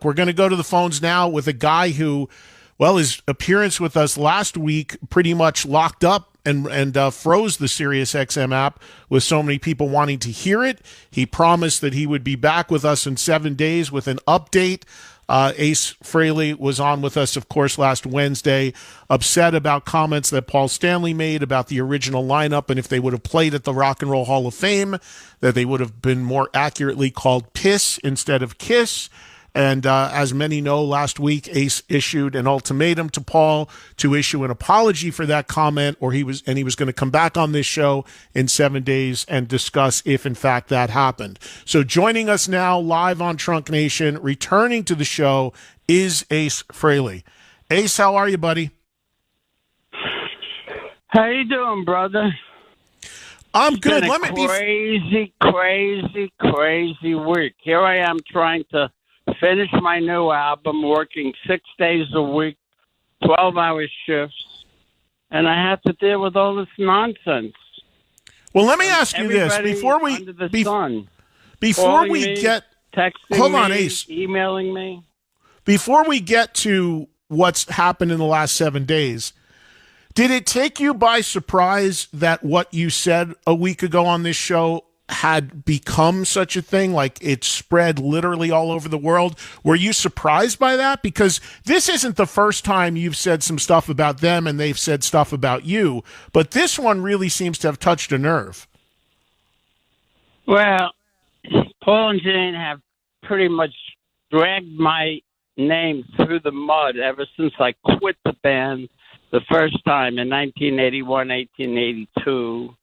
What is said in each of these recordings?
We're going to go to the phones now with a guy who, well, his appearance with us last week pretty much locked up and froze the SiriusXM app with so many people wanting to hear it. He promised that he would be back with us in 7 days with an update. Ace Frehley was on with us, of course, last Wednesday, upset about comments that Paul Stanley made about the original lineup, and if they would have played at the Rock and Roll Hall of Fame, that they would have been more accurately called Piss instead of Kiss. And as many know, last week Ace issued an ultimatum to Paul to issue an apology for that comment, or he was going to come back on this show in 7 days and discuss if in fact that happened. So joining us now live on Trunk Nation, returning to the show, is Ace Frehley. Ace, how are you, buddy? How you doing, brother? I'm good. It's been crazy week. Here I am trying to finish my new album, working 6 days a week, 12-hour shifts, and I have to deal with all this nonsense. Well, let me ask you this before we get texting hold on, me, Ace, emailing me. Before we get to what's happened in the last 7 days, did it take you by surprise that what you said a week ago on this show had become such a thing, like it spread literally all over the world? Were you surprised by that? Because this isn't the first time you've said some stuff about them and they've said stuff about you, but this one really seems to have touched a nerve. Well, Paul and Jane have pretty much dragged my name through the mud ever since I quit the band the first time in 1981, 1882.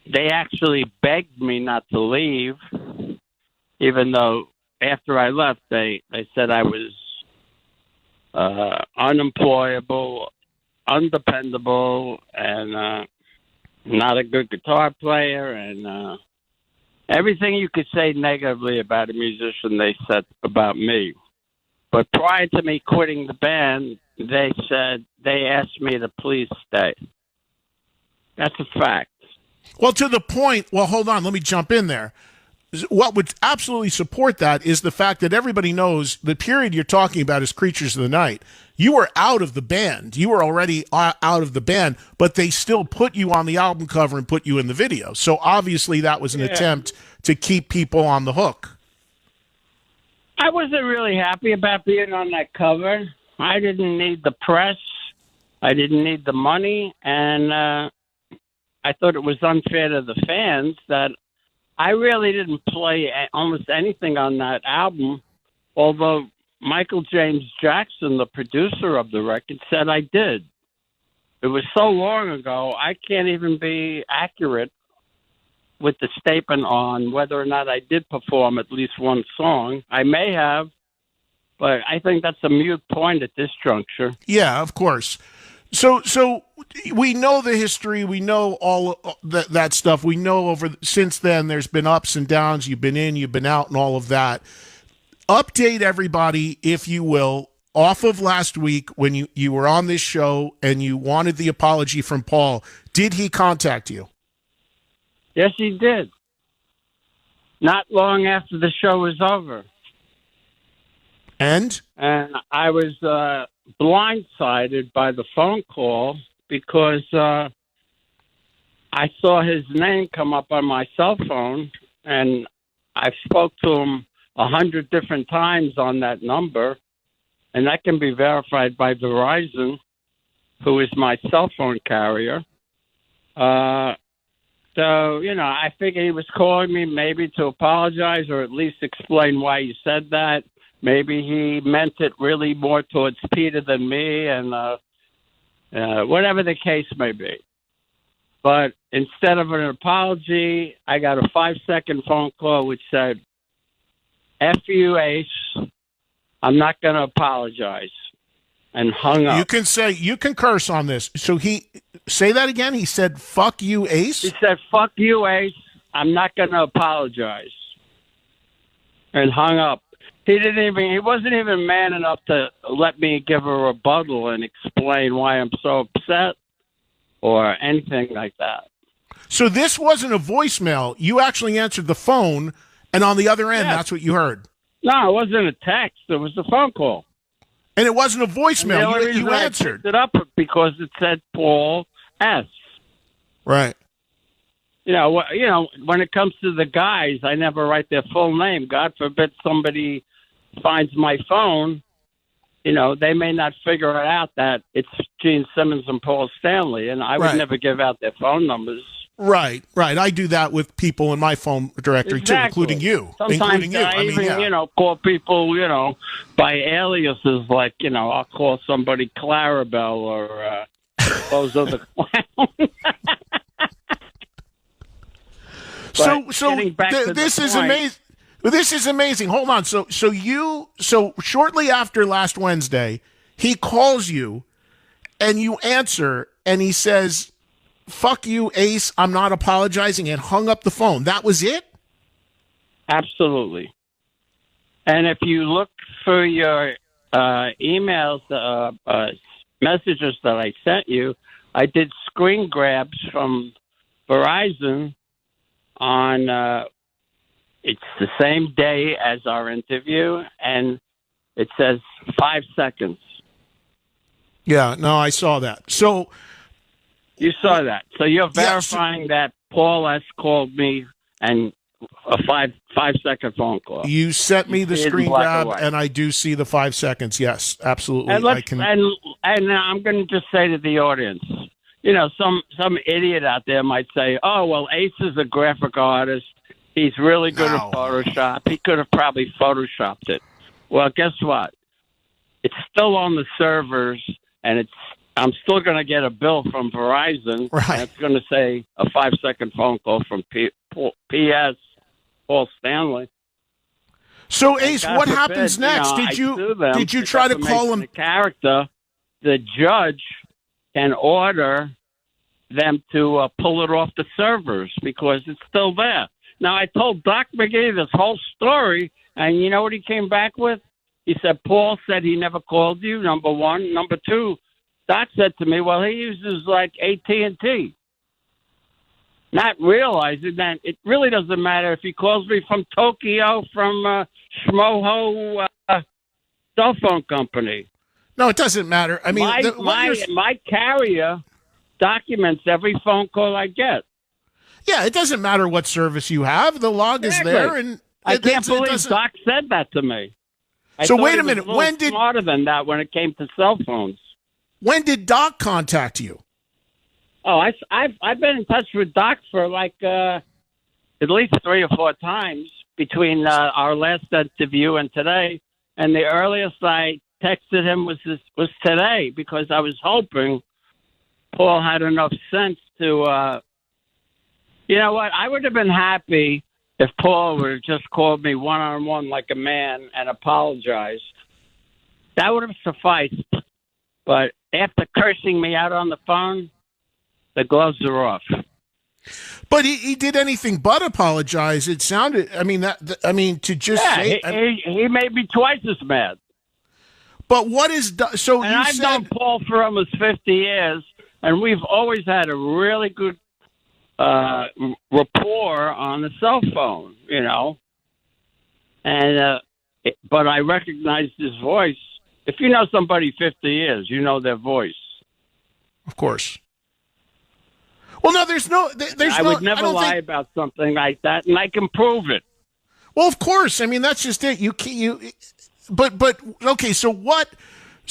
They actually begged me not to leave, even though after I left, they said I was unemployable, undependable, and not a good guitar player, and everything you could say negatively about a musician they said about me. But prior to me quitting the band, they asked me to please stay. That's a fact. Well, to the point, well, hold on, let me jump in there. What would absolutely support that is the fact that everybody knows the period you're talking about is Creatures of the Night. You were out of the band. You were already out of the band, but they still put you on the album cover and put you in the video. So obviously that was an attempt to keep people on the hook. I wasn't really happy about being on that cover. I didn't need the press. I didn't need the money, and I thought it was unfair to the fans that I really didn't play almost anything on that album, although Michael James Jackson, the producer of the record, said I did. It was so long ago, I can't even be accurate with the statement on whether or not I did perform at least one song. I may have, but I think that's a moot point at this juncture. Yeah, of course. So we know the history. We know all that stuff. We know since then there's been ups and downs. You've been in, you've been out, and all of that. Update everybody, if you will, off of last week when you were on this show and you wanted the apology from Paul. Did he contact you? Yes, he did. Not long after the show was over. And I was blindsided by the phone call because I saw his name come up on my cell phone, and I spoke to him 100 different times on that number, and that can be verified by Verizon, who is my cell phone carrier. So, I figured he was calling me maybe to apologize or at least explain why he said that. Maybe he meant it really more towards Peter than me, and whatever the case may be. But instead of an apology, I got a 5-second phone call which said, F you, Ace. I'm not going to apologize. And hung up. You can curse on this. So say that again. He said, fuck you, Ace. He said, fuck you, Ace. I'm not going to apologize. And hung up. He wasn't even man enough to let me give a rebuttal and explain why I'm so upset or anything like that. So this wasn't a voicemail. You actually answered the phone, and on the other end, That's what you heard. No, it wasn't a text. It was a phone call. And it wasn't a And the voicemail. only You reason I answered. picked it up because it said Paul S. Right. When it comes to the guys, I never write their full name. God forbid somebody finds my phone. They may not figure it out that it's Gene Simmons and Paul Stanley, and I would Right. never give out their phone numbers. Right. I do that with people in my phone directory too, Exactly. including you. Sometimes I even, call people, by aliases, like, I'll call somebody Clarabelle or those other clowns. This is amazing. This is amazing. Hold on. So shortly after last Wednesday, he calls you and you answer and he says, "Fuck you, Ace. I'm not apologizing," and hung up the phone. That was it? Absolutely. And if you look for your emails, messages that I sent you, I did screen grabs from Verizon on it's the same day as our interview, and it says 5 seconds. Yeah, no, I saw that. So you saw that. So you're verifying that Paul S. called me and a 5-second phone call. You sent me the screen grab, and I do see the 5 seconds. Yes, absolutely. And I'm going to just say to the audience, some idiot out there might say, "Oh, well, Ace is a graphic artist. He's really good at Photoshop. He could have probably Photoshopped it." Well, guess what? It's still on the servers, and I'm still going to get a bill from Verizon. Right. And it's going to say a 5-second phone call from P.S. Paul Stanley. So, Ace, what happens next? Did you try to call him? The character, the judge can order them to pull it off the servers because it's still there. Now, I told Doc McGee this whole story, and you know what he came back with? He said, Paul said he never called you, number one. Number two, Doc said to me, well, he uses like AT&T. Not realizing that it really doesn't matter if he calls me from Tokyo, from Schmoho cell phone company. No, it doesn't matter. I mean, my carrier documents every phone call I get. Yeah, it doesn't matter what service you have. The log is there, and I can't believe Doc said that to me. So wait a minute. When did smarter than that when it came to cell phones? When did Doc contact you? Oh, I've been in touch with Doc for like at least 3 or 4 times between our last interview and today. And the earliest I texted him was today because I was hoping Paul had enough sense to. You know what? I would have been happy if Paul would have just called me one-on-one like a man and apologized. That would have sufficed. But after cursing me out on the phone, the gloves are off. But he did anything but apologize. It sounded. I mean to just say. He made me twice as mad. But what is so? And I've known Paul for almost 50 years, and we've always had a really good rapport on the cell phone, and but I recognized his voice. If you know somebody 50 years, you know their voice. Of course. Well, no, I would never lie about something like that, and I can prove it. Well, of course. I mean, that's just it. But okay. So what?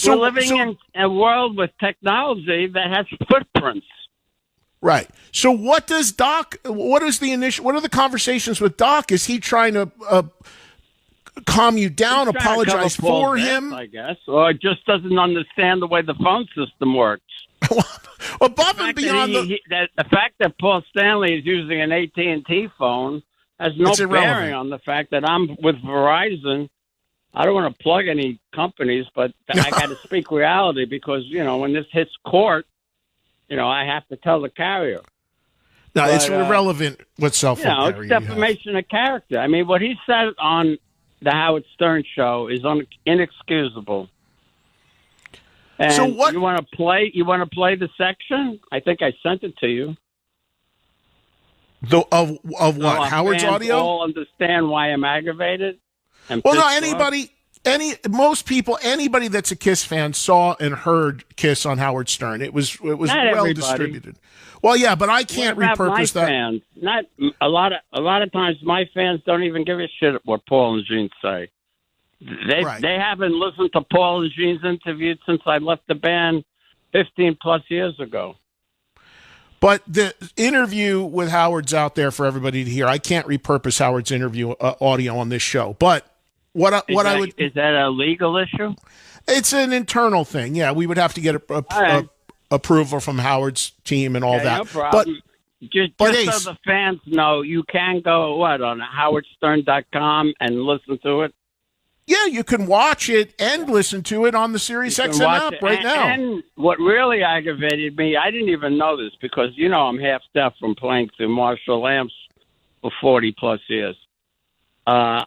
We're living in a world with technology that has footprints. Right. So what does Doc? What are the conversations with Doc? Is he trying to calm you down, apologize for him? I guess, or just doesn't understand the way the phone system works. Above and beyond the fact that Paul Stanley is using an AT&T phone has no bearing on the fact that I'm with Verizon. I don't want to plug any companies, but I got to speak reality because when this hits court. I have to tell the carrier. No, it's irrelevant what cell phone carrier it's defamation of character. I mean, what he said on the Howard Stern show is inexcusable. And so what? You want to play? You want to play the section? I think I sent it to you. Of what? Howard's audio? All understand why I'm aggravated. and Well, no, pissed off. most people, anybody that's a Kiss fan saw and heard Kiss on Howard Stern. It was Not well everybody. distributed. Well, yeah, but I What can't about my repurpose that. fans? Not a lot of times my fans don't even give a shit what Paul and Gene say. Right. They haven't listened to Paul and Gene's interview since I left the band 15 plus years ago. But the interview with Howard's out there for everybody to hear. I can't repurpose Howard's interview audio on this show. But Is that a legal issue? it's an internal thing. Yeah, we would have to get approval from Howard's team and all that. No problem. Just Ace, so the fans know, you can go on howardstern.com and listen to it. Yeah, you can watch it and listen to it on the Sirius XM app right now. And what really aggravated me, I didn't even know this because, I'm half deaf from playing through Marshall amps for 40 plus years. My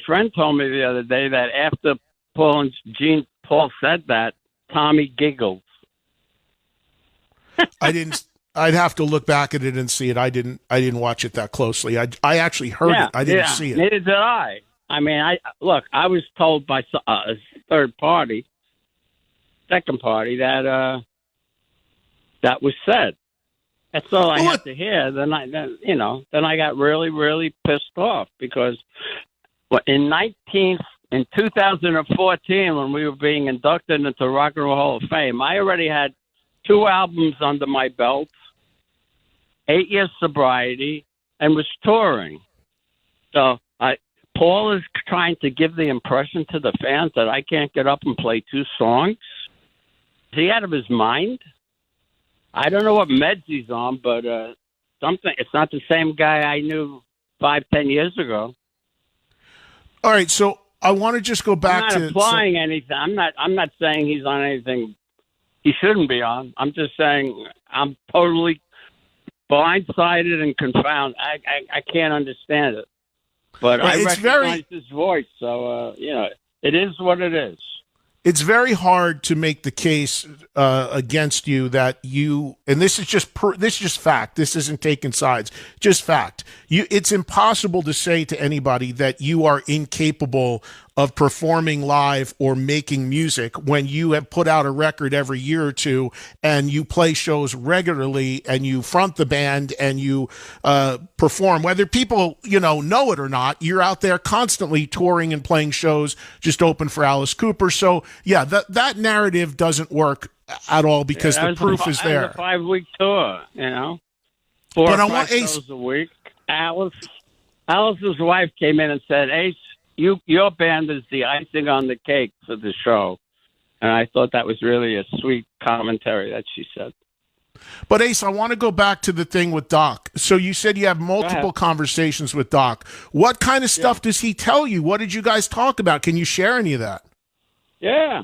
friend told me the other day that after Paul said that, Tommy giggled. I'd have to look back at it and see it. I didn't watch it that closely. I actually heard it. I didn't see it. Neither did I. I mean, I was told by a second party, that that was said. That's all I had to hear. Then I got really, really pissed off because in 2014, when we were being inducted into Rock and Roll Hall of Fame, I already had 2 albums under my belt, 8 years sobriety, and was touring. So Paul is trying to give the impression to the fans that I can't get up and play 2 songs. Is he out of his mind? I don't know what meds he's on, but something. It's not the same guy I knew 5-10 years ago. All right, so I want to just go back I'm not applying anything. I'm not saying he's on anything he shouldn't be on. I'm just saying I'm totally blindsided and confounded. I can't understand it. But I recognize his voice, so it is what it is. It's very hard to make the case against you that you, and this is just fact. This isn't taking sides, just fact. It's impossible to say to anybody that you are incapable of performing live or making music when you have put out a record every year or two and you play shows regularly and you front the band and you perform. Whether people, know it or not, you're out there constantly touring and playing shows, just open for Alice Cooper. So, yeah, that narrative doesn't work at all because the proof is there. It was a 5-week tour, 4 or 5 shows a week. Alice's wife came in and said, Ace, your band is the icing on the cake for the show. And I thought that was really a sweet commentary that she said. But Ace, I want to go back to the thing with Doc. So you said you have multiple conversations with Doc. What kind of stuff does he tell you? What did you guys talk about? Can you share any of that? Yeah.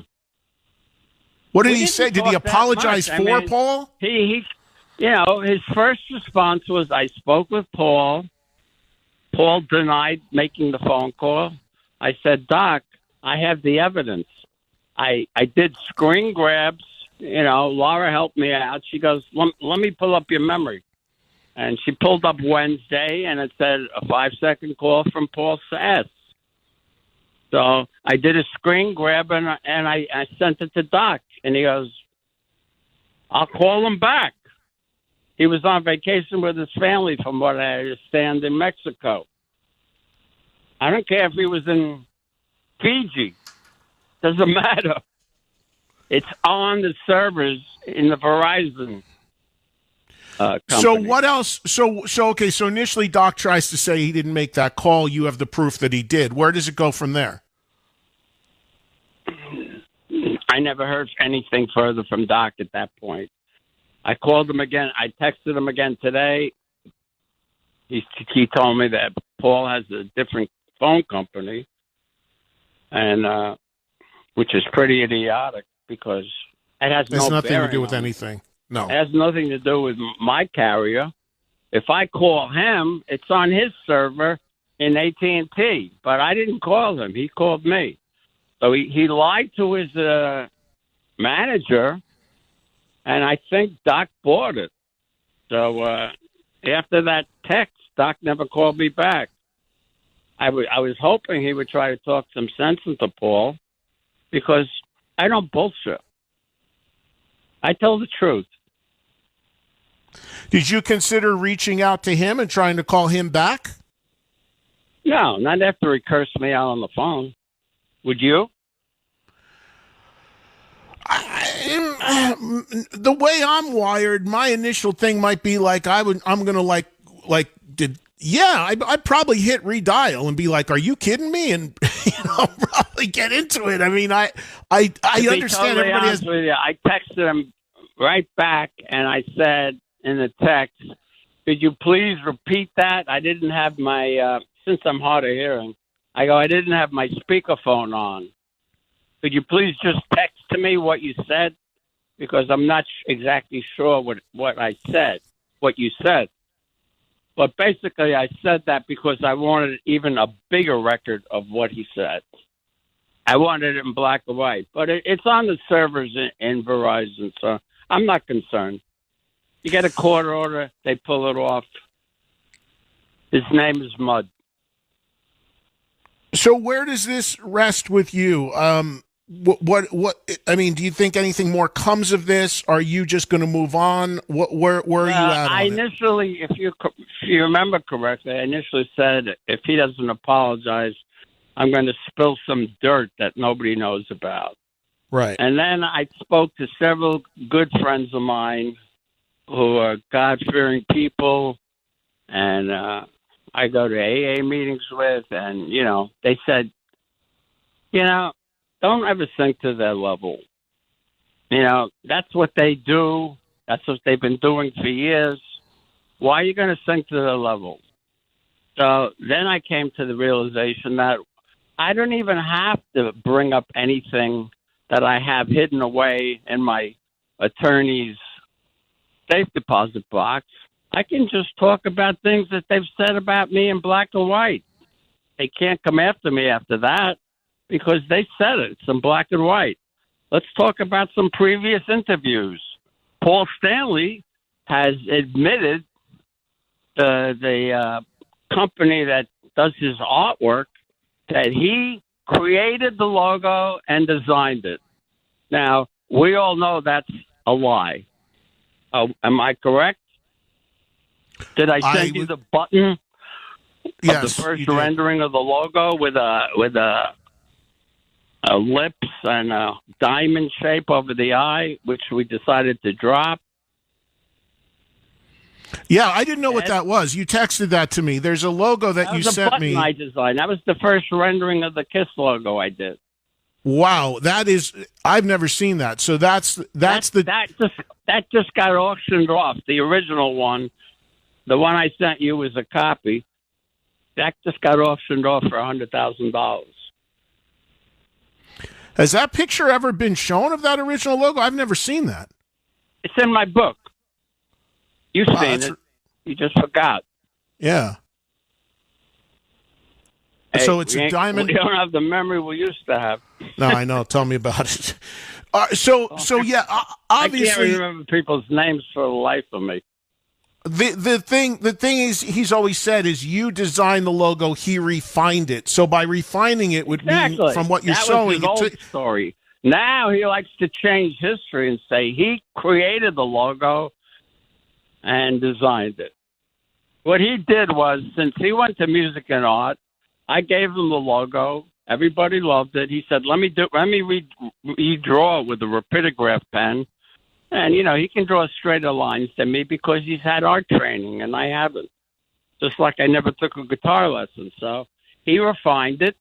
What did he say? Did he apologize for Paul? He his first response was, I spoke with Paul. Paul denied making the phone call. I said, Doc, I have the evidence. I did screen grabs. Laura helped me out. She goes, let me pull up your memory. And she pulled up Wednesday, and it said a 5-second call from Paul Sass. So I did a screen grab, and I sent it to Doc. And he goes, I'll call him back. He was on vacation with his family, from what I understand, in Mexico. I don't care if he was in Fiji. Doesn't matter. It's on the servers in the Verizon company. So what else? So okay. So initially, Doc tries to say he didn't make that call. You have the proof that he did. Where does it go from there? I never heard anything further from Doc at that point. I called him again. I texted him again today. He told me that Paul has a different phone company, and which is pretty idiotic because it has nothing to do with anything. No, it has nothing to do with my carrier. If I call him, it's on his server in AT&T, but I didn't call him. He called me. So he lied to his manager, and I think Doc bought it. So after that text, Doc never called me back. I was hoping he would try to talk some sense into Paul, because I don't bullshit. I tell the truth. Did you consider reaching out to him and trying to call him back? No, not after he cursed me out on the phone. Would you? The way I'm wired, my initial thing might be like I'm gonna I'd probably hit redial and be like, "Are you kidding me?" And probably get into it. I mean, I understand totally everybody has. With you, I texted him right back, and I said in the text, "Could you please repeat that?" I didn't have my since I'm hard of hearing. I didn't have my speakerphone on. Could you please just text to me what you said? Because I'm not exactly sure what I said, what you said. But basically, I said that because I wanted even a bigger record of what he said. I wanted it in black and white. But it's on the servers in Verizon, so I'm not concerned. You get a court order, they pull it off. His name is Mud. So where does this rest with you? What I mean, do you think anything more comes of this? Are you just going to move on? Where are you at? I initially, if you remember correctly, I initially said if he doesn't apologize, I'm going to spill some dirt that nobody knows about. Right. And then I spoke to several good friends of mine who are God-fearing people, and I go to AA meetings with, and they said, don't ever sink to their level. That's what they do. That's what they've been doing for years. Why are you going to sink to their level? So then I came to the realization that I don't even have to bring up anything that I have hidden away in my attorney's safe deposit box. I can just talk about things that they've said about me in black and white. They can't come after me after that, because they said it. It's in black and white. Let's talk about some previous interviews. Paul Stanley has admitted the company that does his artwork that he created the logo and designed it. Now, we all know that's a lie. Am I correct? Did I send you the button of the first rendering of the logo with a lips and a diamond shape over the eye, which we decided to drop? Yeah, I didn't know what that was. You texted that to me. There's a logo that you sent me. I designed. That was the first rendering of the KISS logo I did. Wow, I've never seen that. So that just got auctioned off. The original one, the one I sent you, was a copy. That just got auctioned off for $100,000. Has that picture ever been shown of that original logo? I've never seen that. It's in my book. You've seen it. You just forgot. Yeah. Hey, so it's a diamond. We don't have the memory we used to have. No, I know. Tell me about it. So yeah, obviously, I can't remember people's names for the life of me. The thing is, he's always said is you design the logo, he refined it. So by refining it would mean from what you're showing. That was his old story. Now he likes to change history and say he created the logo and designed it. What he did was, since he went to music and art, I gave him the logo. Everybody loved it. He said, let me redraw it with a rapidograph pen. And, he can draw straighter lines than me because he's had art training and I haven't. Just like I never took a guitar lesson. So he refined it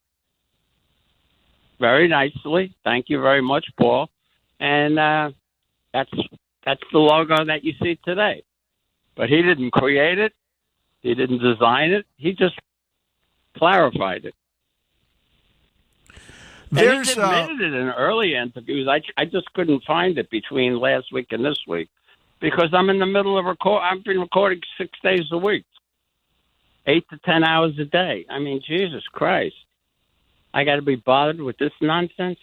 very nicely. Thank you very much, Paul. And that's the logo that you see today. But he didn't create it. He didn't design it. He just clarified it. And he admitted it in early interviews. I just couldn't find it between last week and this week because I'm in the middle of I've been recording 6 days a week, 8 to 10 hours a day. I mean, Jesus Christ. I got to be bothered with this nonsense.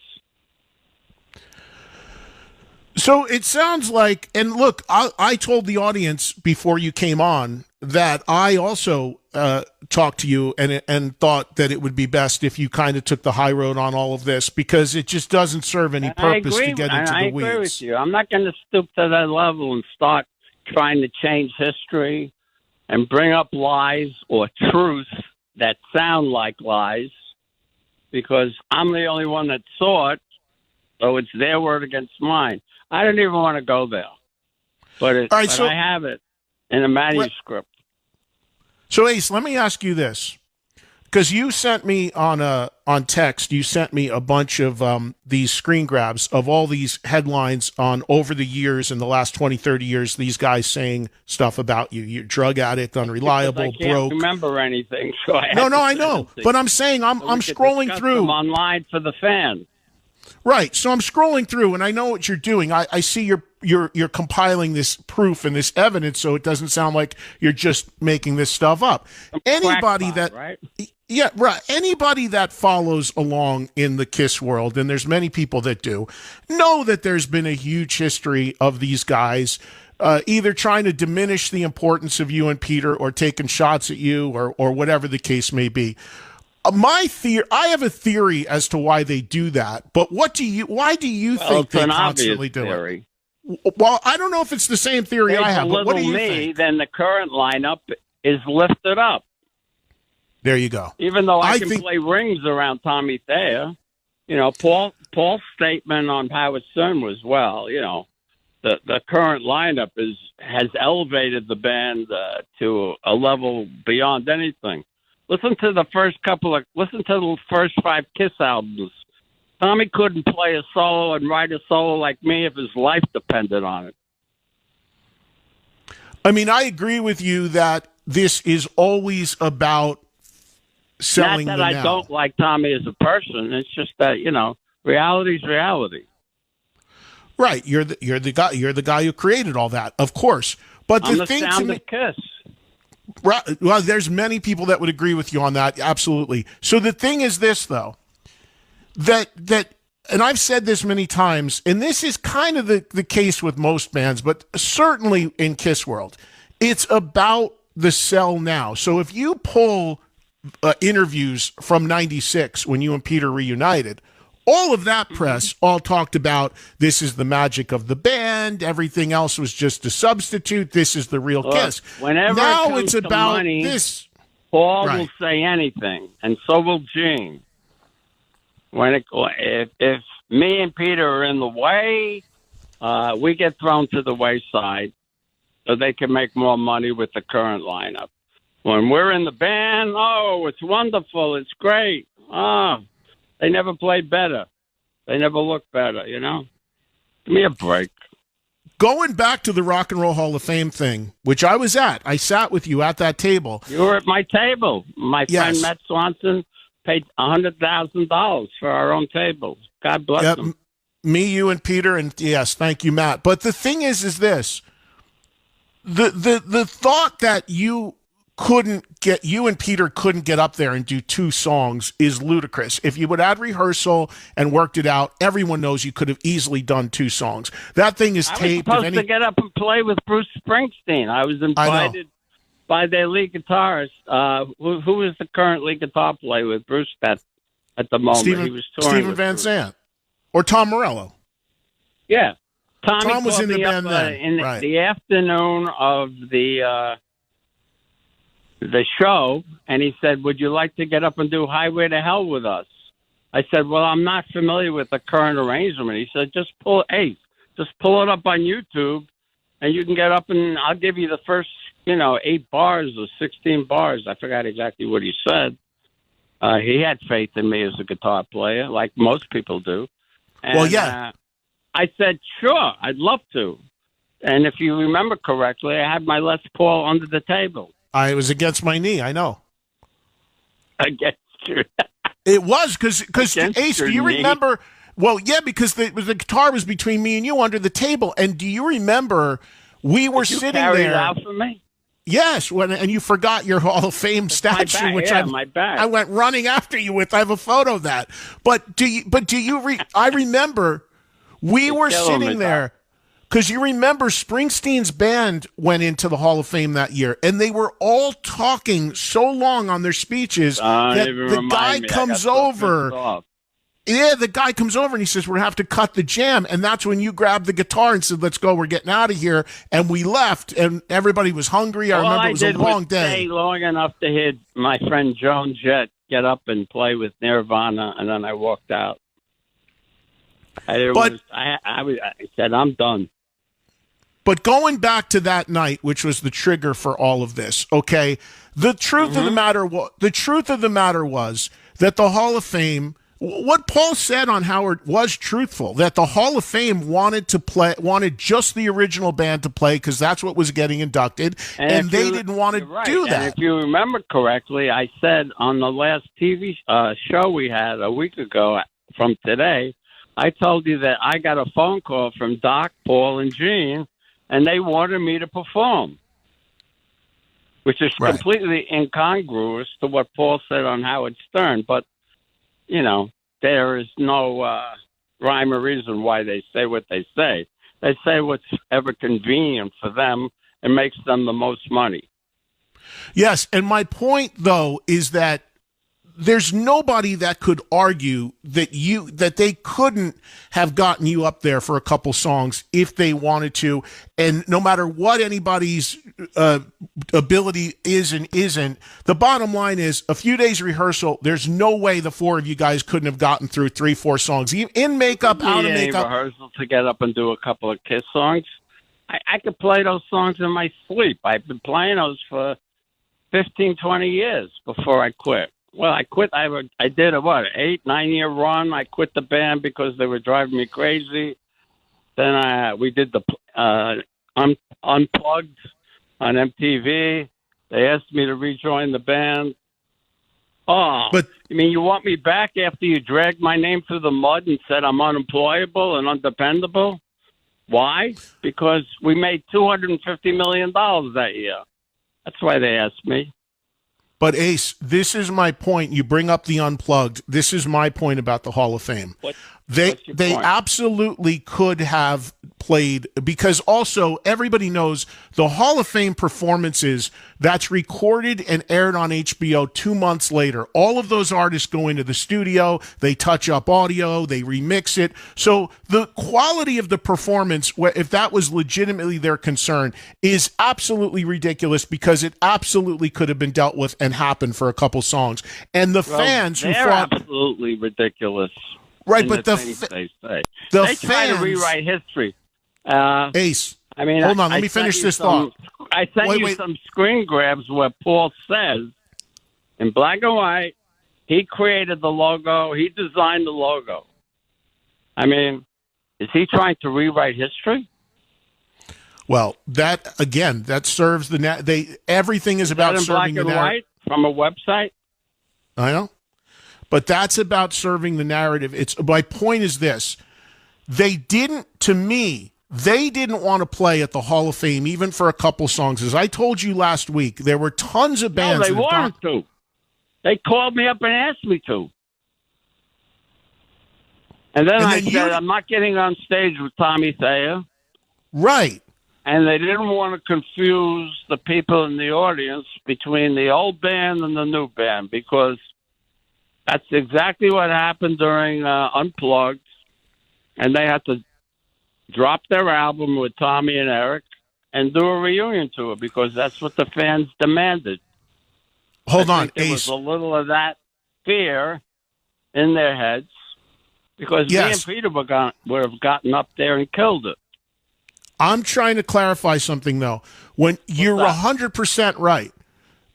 So it sounds like, and look, I told the audience before you came on that I also talked to you and thought that it would be best if you kind of took the high road on all of this, because it just doesn't serve any purpose to get into the weeds. I agree with you. I'm not going to stoop to that level and start trying to change history and bring up lies or truths that sound like lies, because I'm the only one that saw it, so it's their word against mine. I don't even want to go there, but I have it in a manuscript. So, Ace, let me ask you this, because you sent me on text, you sent me a bunch of these screen grabs of all these headlines on over the years, in the last 20, 30 years, these guys saying stuff about you. You're drug addict, unreliable, because I can't remember anything. So I know. But I'm saying I'm scrolling through them online for the fans. Right. So I'm scrolling through, and I know what you're doing. I see you're compiling this proof and this evidence, so it doesn't sound like you're just making this stuff up. Anybody that, right? Yeah, right. Anybody that follows along in the KISS world, and there's many people that do, know that there's been a huge history of these guys either trying to diminish the importance of you and Peter, or taking shots at you, or whatever the case may be. I have a theory as to why they do that, but why do you think they constantly do it? Well, I don't know if it's the same theory I have, but what do you think? Then the current lineup is lifted up. There you go. Even though I can play rings around Tommy Thayer, Paul's statement on Howard Stern was, the current lineup has elevated the band to a level beyond anything. Listen to the first 5 KISS albums. Tommy couldn't play a solo and write a solo like me if his life depended on it. I mean, I agree with you that this is always about selling. Not that I don't like Tommy as a person. It's just that, reality's reality. Right. You're the guy who created all that, of course. But I'm the sound of KISS. Right. Well, there's many people that would agree with you on that. Absolutely. So the thing is this, though, that, and I've said this many times, and this is kind of the case with most bands, but certainly in KISS world, it's about the sell now. So if you pull interviews from '96 when you and Peter reunited, all of that press all talked about this is the magic of the band. Everything else was just a substitute. This is the real KISS. Whenever now it's about money, this. Paul will say anything, and so will Gene. If me and Peter are in the way, we get thrown to the wayside so they can make more money with the current lineup. When we're in the band, it's wonderful. It's great. They never played better. They never looked better, Give me a break. Going back to the Rock and Roll Hall of Fame thing, which I was at. I sat with you at that table. You were at my table. My friend Matt Swanson paid $100,000 for our own table. God bless him. Me, you, and Peter, and yes, thank you, Matt. But the thing is this. The thought that you and Peter couldn't get up there and do 2 songs is ludicrous. If you would add rehearsal and worked it out, everyone knows you could have easily done 2 songs. That thing is taped. I was supposed to get up and play with Bruce Springsteen. I was invited by their lead guitarist. Who is the current lead guitar player with Bruce at the moment? He was touring Stephen Van Zandt or Tom Morello. Yeah. Tom was in the band then. In the afternoon of the show, and he said, would you like to get up and do Highway to Hell with us? I said, well, I'm not familiar with the current arrangement. He said, just pull it up on YouTube, and you can get up, and I'll give you the first, 8 bars or 16 bars. I forgot exactly what he said. He had faith in me as a guitar player, like most people do. And, well, yeah. I said, sure, I'd love to. And if you remember correctly, I had my Les Paul under the table. I was against my knee, I know. Against you. It was, because Ace, do you remember? Well, yeah, because the guitar was between me and you under the table. And do you remember we were sitting there? Did you carry it out for me? Yes, and you forgot your Hall of Fame statue, my bag. I went running after you with. I have a photo of that. But I remember we were sitting there Because you remember Springsteen's band went into the Hall of Fame that year, and they were all talking so long on their speeches that the guy comes over. Yeah, the guy comes over and he says, we're going to have to cut the jam. And that's when you grabbed the guitar and said, let's go, we're getting out of here. And we left, and everybody was hungry. I remember it was a long day. Stay long enough to hear my friend Joan Jett get up and play with Nirvana, and then I walked out. I said, I'm done. But going back to that night, which was the trigger for all of this, okay, the truth of the matter was that the Hall of Fame, what Paul said on Howard was truthful, that the Hall of Fame wanted just the original band to play because that's what was getting inducted, and they didn't want to do that. And if you remember correctly, I said on the last TV show we had a week ago from today, I told you that I got a phone call from Doc, Paul, and Gene, and they wanted me to perform, which is completely incongruous to what Paul said on Howard Stern. But, you know, there is no rhyme or reason why they say what they say. They say what's ever convenient for them and makes them the most money. Yes, and my point, though, is that there's nobody that could argue that they couldn't have gotten you up there for a couple songs if they wanted to, and no matter what anybody's ability is and isn't, the bottom line is a few days rehearsal, there's no way the four of you guys couldn't have gotten through 3-4 songs in makeup, out of makeup. Rehearsal to get up and do a couple of Kiss songs. I could play those songs in my sleep. I've been playing those for 15, 20 years before I quit. Well, I quit. I did a 8-9 year run. I quit the band because they were driving me crazy. Then we did the Unplugged on MTV. They asked me to rejoin the band. Oh, but I mean, you want me back after you dragged my name through the mud and said I'm unemployable and undependable? Why? Because we made $250 million that year. That's why they asked me. But Ace, this is my point. You bring up the Unplugged. This is my point about the Hall of Fame. They absolutely could have played, because also everybody knows the Hall of Fame performances that's recorded and aired on HBO 2 months later. All of those artists go into the studio, they touch up audio, they remix it. So the quality of the performance, if that was legitimately their concern, is absolutely ridiculous, because it absolutely could have been dealt with and happened for a couple songs. And the fans who fought, absolutely ridiculous. Right, but they try to rewrite history. Ace, I mean, hold on. Let me finish this thought. I sent you some screen grabs where Paul says, in black and white, he created the logo. He designed the logo. I mean, is he trying to rewrite history? Well, that again, that serves the everything is about serving the narrative. White from a website. I know. But that's about serving the narrative. My point is this. They didn't want to play at the Hall of Fame even for a couple songs. As I told you last week, there were tons of bands. No, they wanted to. They called me up and asked me to. And then I said, I'm not getting on stage with Tommy Thayer. Right. And they didn't want to confuse the people in the audience between the old band and the new band, because that's exactly what happened during Unplugged, and they had to drop their album with Tommy and Eric and do a reunion tour because that's what the fans demanded. Hold on, there was a little of that fear in their heads, because me and Peter would have gotten up there and killed it. I'm trying to clarify something, though. When you're 100% right.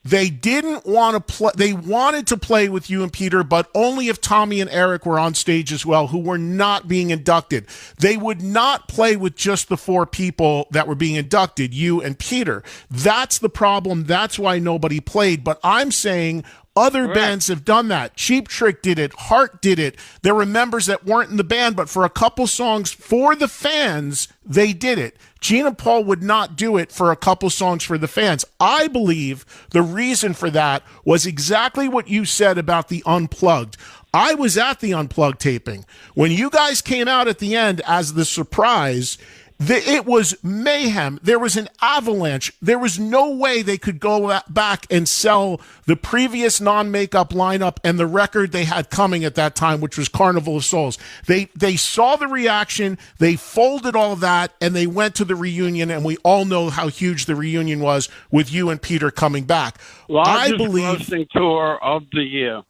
They didn't want to play. They wanted to play with you and Peter, but only if Tommy and Eric were on stage as well, who were not being inducted. They would not play with just the four people that were being inducted, you and Peter. That's the problem. That's why nobody played. But I'm saying other bands have done that. Cheap Trick did it. Heart did it. There were members that weren't in the band, but for a couple songs for the fans, they did it. Gene and Paul would not do it for a couple songs for the fans. I believe the reason for that was exactly what you said about the Unplugged. I was at the Unplugged taping. When you guys came out at the end as the surprise, It was mayhem. There was an avalanche. There was no way they could go back and sell the previous non-makeup lineup and the record they had coming at that time, which was Carnival of Souls. They saw the reaction, they folded all that, and they went to the reunion, and we all know how huge the reunion was with you and Peter coming back. Largest grossing tour of the year.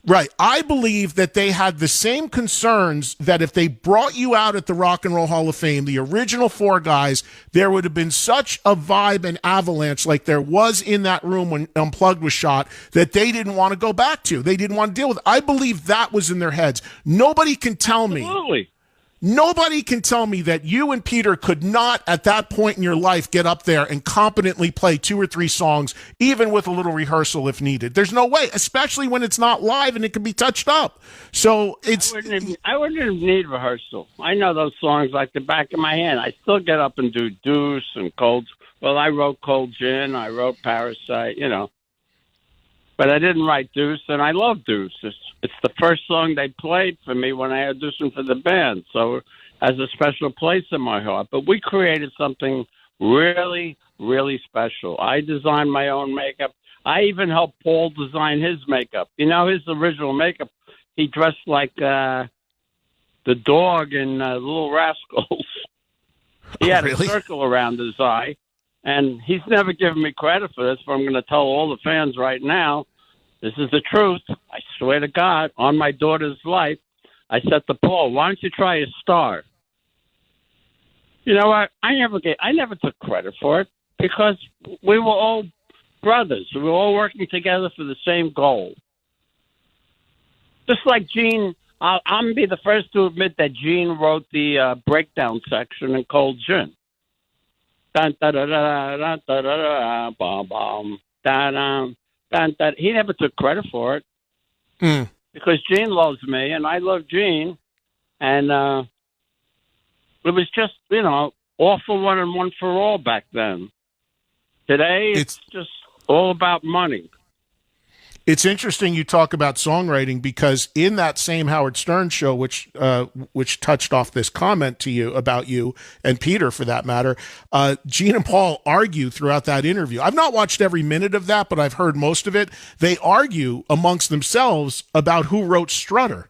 Right. I believe that they had the same concerns that if they brought you out at the Rock and Roll Hall of Fame, the original four guys, there would have been such a vibe and avalanche like there was in that room when Unplugged was shot that they didn't want to go back to. They didn't want to deal with it. I believe that was in their heads. Nobody can tell me. Nobody can tell me that you and Peter could not, at that point in your life, get up there and competently play 2 or 3 songs, even with a little rehearsal if needed. There's no way, especially when it's not live and it can be touched up. So it's... I wouldn't need rehearsal. I know those songs like the back of my hand. I still get up and do Deuce and Cold... Well, I wrote Cold Gin, I wrote Parasite, you know. But I didn't write Deuce, and I love Deuce. It's the first song they played for me when I auditioned for the band, so it has a special place in my heart. But we created something really, really special. I designed my own makeup. I even helped Paul design his makeup. You know, his original makeup, he dressed like the dog in Little Rascals. He had a circle around his eye. And he's never given me credit for this, but I'm going to tell all the fans right now, this is the truth. I swear to God, on my daughter's life, I said to Paul, why don't you try a star? You know what? I never took credit for it because we were all brothers. We were all working together for the same goal. Just like Gene, I'm going to be the first to admit that Gene wrote the breakdown section in Cold Gin. Dun, da, da, da, da, da, da, bum, bum, da, da, dun, da. He never took credit for it because Gene loves me and I love Gene, and it was just, you know, all for one and one for all back then. Today it's just all about money. It's interesting you talk about songwriting because in that same Howard Stern show, which touched off this comment to you about you and Peter, for that matter, Gene and Paul argue throughout that interview. I've not watched every minute of that, but I've heard most of it. They argue amongst themselves about who wrote Strutter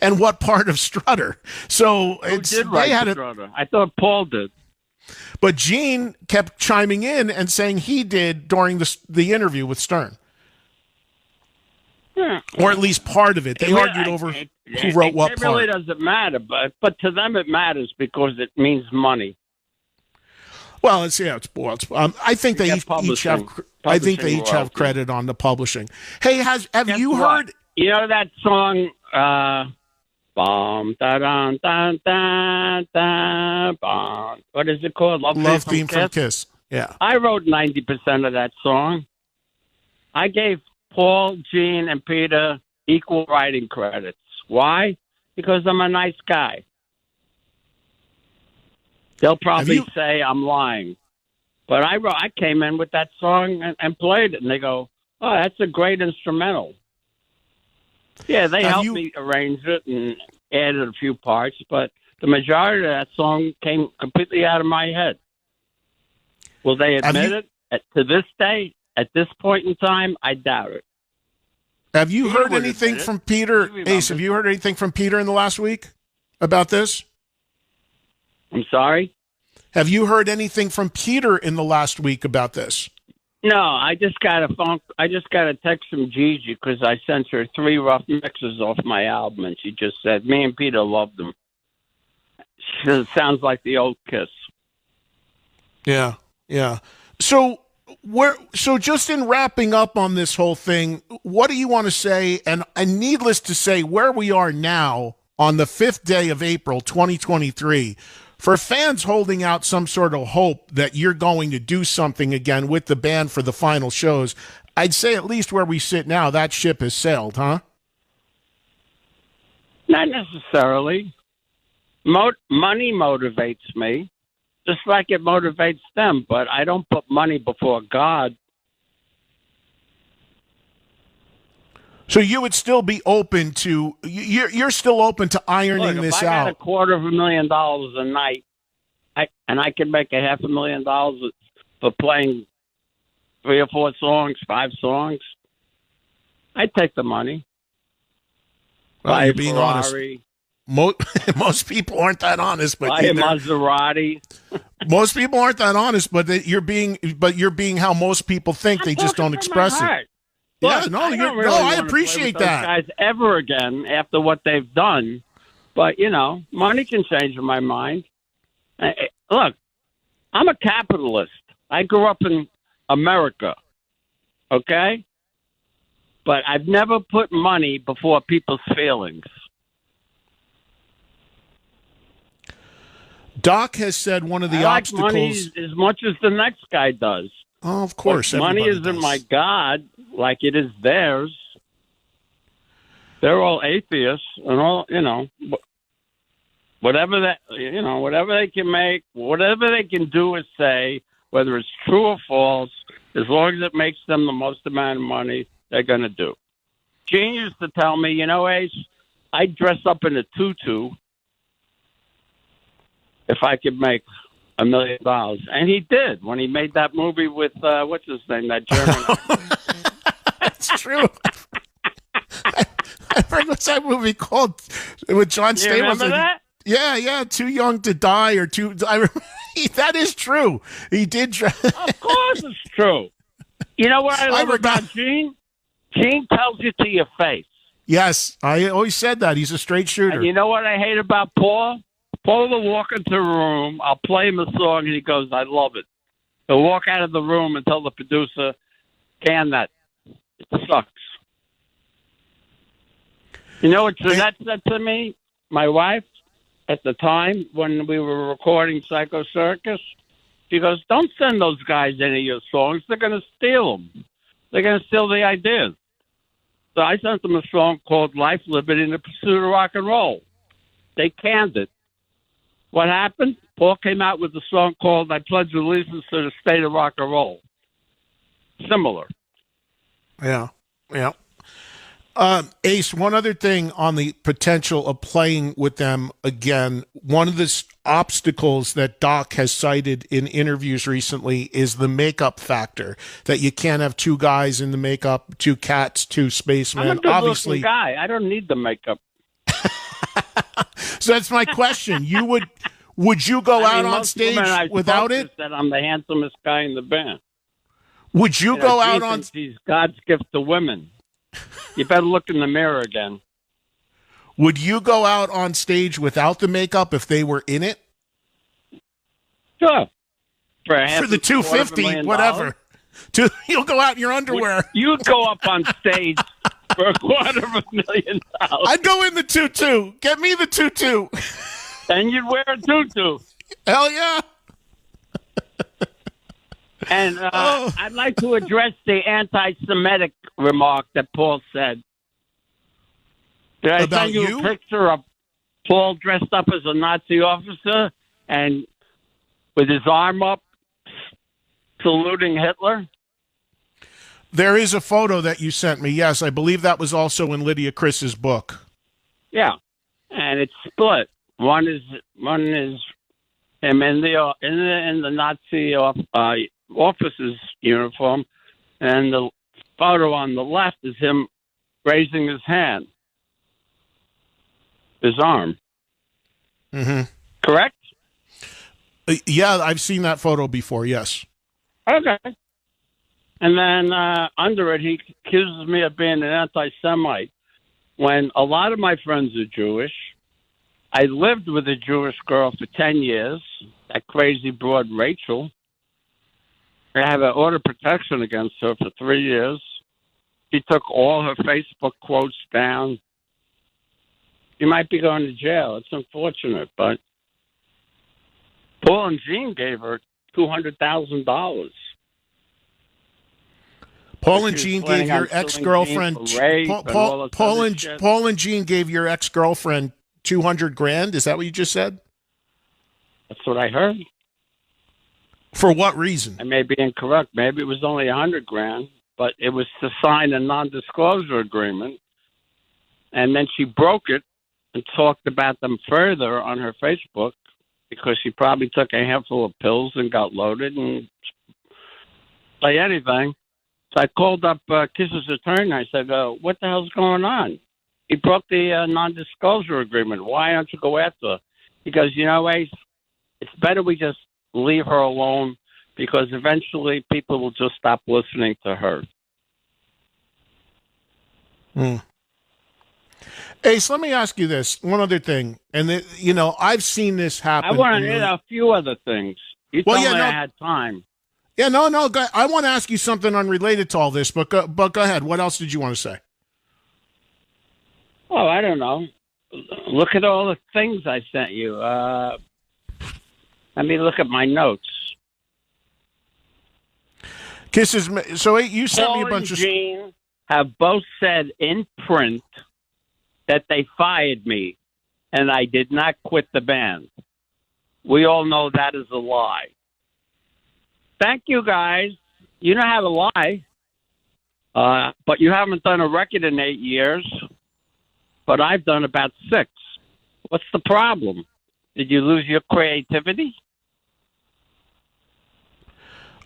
and what part of Strutter. So Strutter? I thought Paul did. But Gene kept chiming in and saying he did during the interview with Stern. Or at least part of it. They argued over who wrote what part. It really doesn't matter, but to them it matters because it means money. Well, I think they each have. I think they each have credit on the publishing. Hey, have you heard? You know that song? Bum da dun dun dun dun bum. What is it called? Love Theme from Kiss. Yeah, I wrote 90% of that song. I gave Paul, Gene, and Peter equal writing credits. Why? Because I'm a nice guy. They'll probably say I'm lying. But I came in with that song and played it, and they go, oh, that's a great instrumental. Yeah, they helped me arrange it and added a few parts, but the majority of that song came completely out of my head. Will they admit it? To this day, at this point in time, I doubt it. Have you heard anything from Peter? Ace, have you heard anything from Peter in the last week about this? I'm sorry? Have you heard anything from Peter in the last week about this? No, I just got a text from Gigi because I sent her 3 rough mixes off my album, and she just said, me and Peter loved them. She said, it sounds like the old Kiss. Yeah, yeah. So just in wrapping up on this whole thing, what do you want to say? And needless to say, where we are now on the 5th day of April, 2023, for fans holding out some sort of hope that you're going to do something again with the band for the final shows, I'd say at least where we sit now, that ship has sailed, huh? Not necessarily. Money motivates me. Just like it motivates them, but I don't put money before God. So you would still be open to you're still open to ironing this out. If I got $250,000 a night I can make $500,000 for playing 3 or 4 songs, 5 songs. I'd take the money. Well, Buy you're a being Ferrari, honest. Most people aren't that honest, but buy a Maserati. most people aren't that honest. But you're being how most people think. They just don't express it. Look, Yeah, no, I don't really I wanna play appreciate with those that. guys ever again after what they've done. But money can change my mind. Look, I'm a capitalist. I grew up in America, okay? But I've never put money before people's feelings. Doc has said one of the I obstacles. like money as much as the next guy does. Oh, of course, But money everybody isn't does. my God like it is theirs. They're all atheists and all, whatever they can make, whatever they can do or say, whether it's true or false, as long as it makes them the most amount of money, they're going to do. Gene used to tell me, Ace, I'd dress up in a tutu if I could make $1 million. And he did when he made that movie with, what's his name, that German. That's true. I forget what's that movie called with John Stamos. You remember that? Yeah, Too Young to Die or Too. That is true. He did. Of course, it's true. You know what I love about Gene? Gene tells you to your face. Yes, I always said that. He's a straight shooter. And you know what I hate about Paul? Paul will walk into a room, I'll play him a song, and he goes, I love it. He'll walk out of the room and tell the producer, can that. It sucks. You know what Jeanette said to me? My wife, at the time when we were recording Psycho Circus, she goes, don't send those guys any of your songs. They're going to steal them. They're going to steal the ideas. So I sent them a song called Life, Liberty, and the Pursuit of Rock and Roll. They canned it. What happened? Paul came out with a song called I Pledge Allegiance to the State of Rock and Roll. Similar. Yeah. Ace, one other thing on the potential of playing with them again. One of the obstacles that Doc has cited in interviews recently is the makeup factor, that you can't have 2 guys in the makeup, 2 cats, 2 spacemen. I'm a good-looking guy. I don't need the makeup. So that's my question. Would you go out on stage without it? That I'm the handsomest guy in the band. Would you go out on? He's God's gift to women. You better look in the mirror again. Would you go out on stage without the makeup if they were in it? Sure. For the $250, whatever. You'll go out in your underwear. You'd go up on stage for $250,000. I'd go in the tutu. Get me the tutu. And you'd wear a tutu. Hell yeah. And I'd like to address the anti-Semitic remark that Paul said. Did I send you a picture of Paul dressed up as a Nazi officer and with his arm up saluting Hitler? There is a photo that you sent me. Yes, I believe that was also in Lydia Chris's book. Yeah, and it's split. One is him in the Nazi officer's uniform, and the photo on the left is him raising his hand, his arm. Mm-hmm. Correct? Yeah, I've seen that photo before, yes. Okay. And then under it, he accuses me of being an anti-Semite. When a lot of my friends are Jewish, I lived with a Jewish girl for 10 years, that crazy broad Rachel. I have an order of protection against her for 3 years. She took all her Facebook quotes down. She might be going to jail. It's unfortunate, but Paul and Gene gave her $200,000. Paul and Gene gave your ex-girlfriend. Paul and Gene gave your ex-girlfriend $200,000. Is that what you just said? That's what I heard. For what reason? I may be incorrect. Maybe it was only $100,000, but it was to sign a non-disclosure agreement. And then she broke it and talked about them further on her Facebook. because she probably took a handful of pills and got loaded and say anything. So I called up Kiss's attorney. I said, what the hell's going on? He broke the non-disclosure agreement. Why don't you go after her? He goes, Ace, it's better we just leave her alone because eventually people will just stop listening to her. Ace, let me ask you this. One other thing. And, I've seen this happen. I want to hit a few other things. You told me I had time. Yeah, no. I want to ask you something unrelated to all this, but go ahead. What else did you want to say? Oh, I don't know. Look at all the things I sent you. Let me look at my notes. Kisses. So you sent Paul me a bunch and of. Gene have both said in print that they fired me, and I did not quit the band. We all know that is a lie. Thank you, guys. You don't have a lie, but you haven't done a record in 8 years. But I've done about 6. What's the problem? Did you lose your creativity?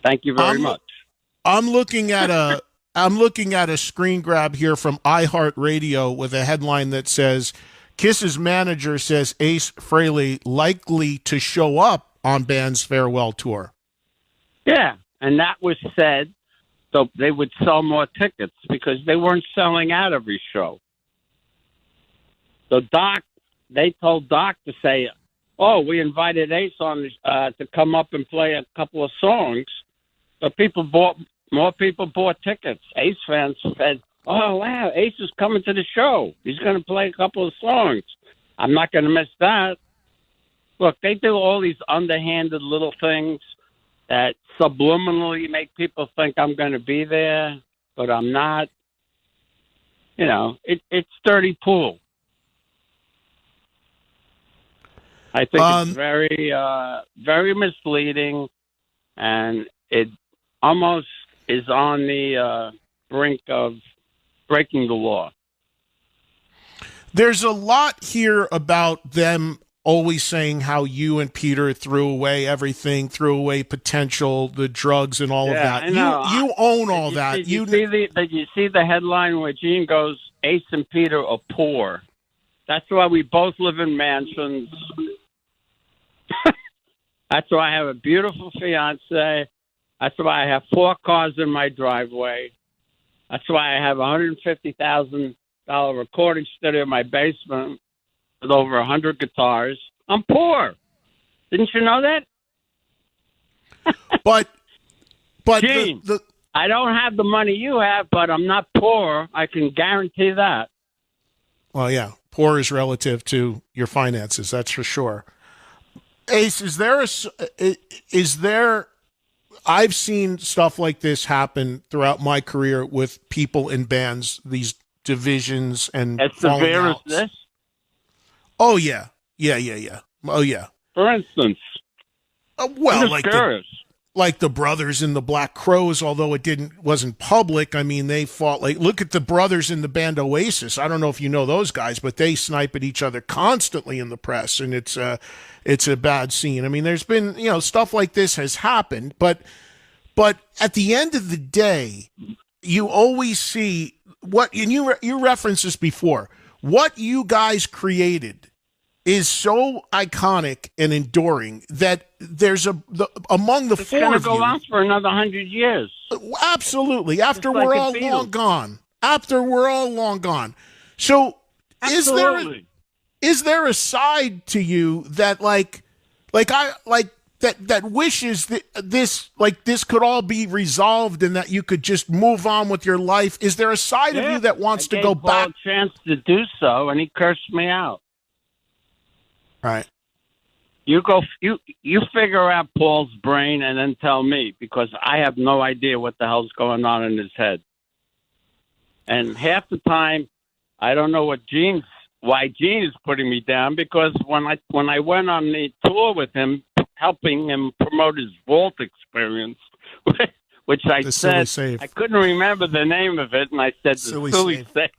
Thank you very much. I'm looking at a screen grab here from iHeartRadio with a headline that says, Kiss's manager says Ace Frehley likely to show up on band's farewell tour. Yeah. And that was said so they would sell more tickets because they weren't selling out every show. So they told Doc to say, we invited Ace on to come up and play a couple of songs. So more people bought tickets. Ace fans said, oh, wow, Ace is coming to the show. He's going to play a couple of songs. I'm not going to miss that. Look, they do all these underhanded little things that subliminally make people think I'm going to be there, but I'm not. It's dirty pool. I think it's very, very misleading, and it almost is on the brink of breaking the law. There's a lot here about them always saying how you and Peter threw away everything, threw away potential, the drugs and all of that. I know. You own all that. Did you see the headline where Gene goes, Ace and Peter are poor? That's why we both live in mansions. That's why I have a beautiful fiance. That's why I have 4 cars in my driveway. That's why I have a $150,000 recording studio in my basement with over 100 guitars. I'm poor. Didn't you know that? but Gene, I don't have the money you have, but I'm not poor. I can guarantee that. Well, yeah, poor is relative to your finances. That's for sure. Ace, is there? I've seen stuff like this happen throughout my career with people in bands, these divisions and as severe as this. Oh yeah. Oh yeah. For instance, like the brothers in the Black Crowes, although wasn't public. I mean, they fought. Look at the brothers in the band Oasis. I don't know if you know those guys, but they snipe at each other constantly in the press, and it's a bad scene. I mean, there's been stuff like this has happened, but at the end of the day, you always see and you referenced this before. What you guys created is so iconic and enduring that there's among the it's four of you. It's going to go on for another 100 years. Absolutely. After we're all long gone. After we're all long gone. So absolutely. Is there a side to you that that wishes that this could all be resolved and that you could just move on with your life? Is there a side of you that wants to go back? I gave Paul a chance to do so, and he cursed me out. Right. You figure out Paul's brain and then tell me, because I have no idea what the hell's going on in his head. And half the time, I don't know why Gene is putting me down, because when I went on the tour with him, helping him promote his vault experience, which I said I couldn't remember the name of it, and I said the silly safe.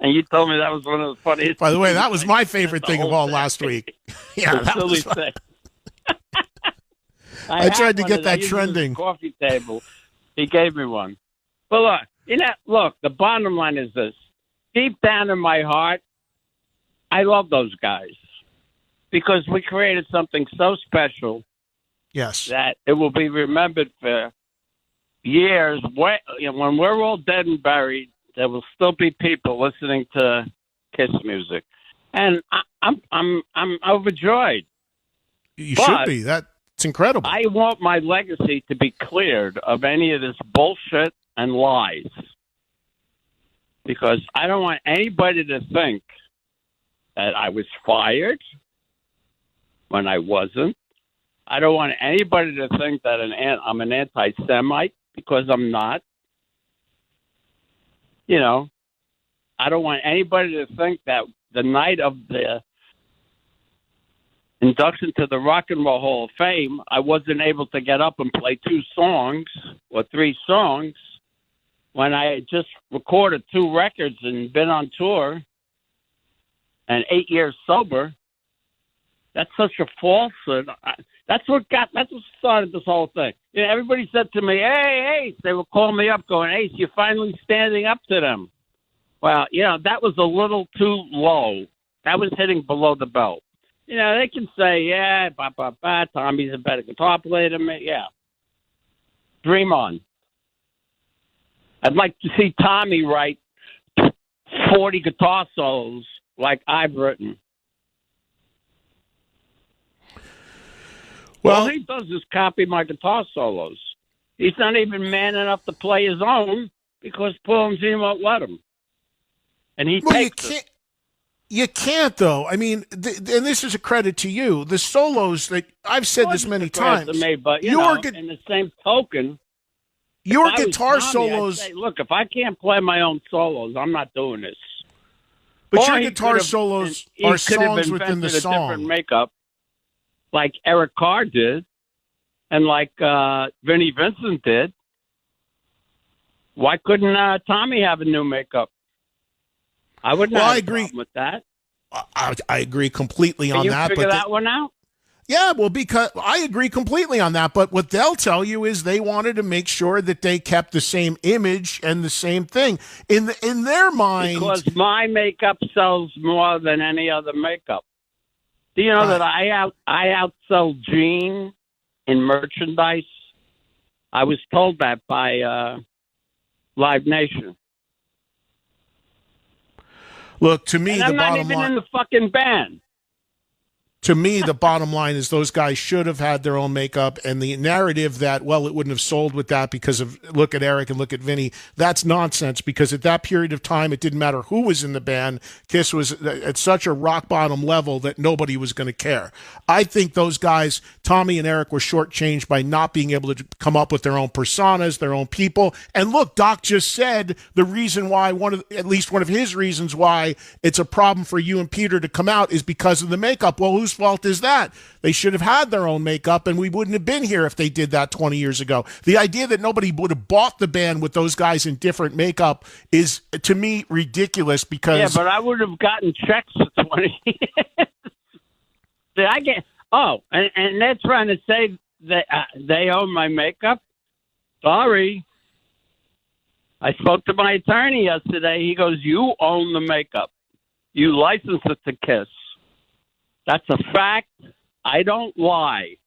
And you told me that was one of the funniest. By the way, that was my favorite thing of all last week. Yeah, that was fun. I tried to get that trending. Coffee table. He gave me one. But look, the bottom line is this. Deep down in my heart, I love those guys because we created something so special. Yes. That it will be remembered for years. When we're all dead and buried, there will still be people listening to Kiss music. And I'm overjoyed. You should be. It's incredible. I want my legacy to be cleared of any of this bullshit and lies. Because I don't want anybody to think that I was fired when I wasn't. I don't want anybody to think that I'm an anti-Semite because I'm not. You know, I don't want anybody to think that the night of the induction to the Rock and Roll Hall of Fame, I wasn't able to get up and play 2 songs or 3 songs when I had just recorded 2 records and been on tour and 8 years sober. That's such a falsehood. That's what started this whole thing. You know, everybody said to me, "Hey, Ace," they would call me up going, "Ace, you're finally standing up to them." Well, that was a little too low. That was hitting below the belt. They can say, "Yeah, Tommy's a better guitar player than me." Yeah. Dream on. I'd like to see Tommy write 40 guitar solos like I've written. Well, all he does is copy my guitar solos. He's not even man enough to play his own because Paul and Gene won't let him. And he takes it. You can't, though. I mean, and this is a credit to you. The solos that I've said this many times. To me, but in the same token, your guitar solos. I'd say, look, if I can't play my own solos, I'm not doing this. But your guitar solos are songs within the song. Different makeup, like Eric Carr did, and like Vinnie Vincent did. Why couldn't Tommy have a new makeup? I wouldn't have a problem with that. I agree completely on that. Can you figure that one out? Yeah, well, because I agree completely on that. But what they'll tell you is they wanted to make sure that they kept the same image and the same thing in their mind. Because my makeup sells more than any other makeup. Do you know that I outsell Gene in merchandise? I was told that by Live Nation. Look, to me, I'm not even in the fucking band. To me, the bottom line is those guys should have had their own makeup, and the narrative that, well, it wouldn't have sold with that because of look at Eric and look at Vinny, that's nonsense because at that period of time, it didn't matter who was in the band. Kiss was at such a rock bottom level that nobody was going to care. I think those guys, Tommy and Eric, were shortchanged by not being able to come up with their own personas, their own people. And look, Doc just said the reason why, at least one of his reasons why it's a problem for you and Peter to come out is because of the makeup. Well, whose fault is that? They should have had their own makeup, and we wouldn't have been here if they did that 20 years ago. The idea that nobody would have bought the band with those guys in different makeup is, to me, ridiculous because... Yeah, but I would have gotten checks for 20 years. And they're trying to say that they own my makeup? Sorry. I spoke to my attorney yesterday. He goes, you own the makeup. You license it to Kiss. That's a fact. I don't lie.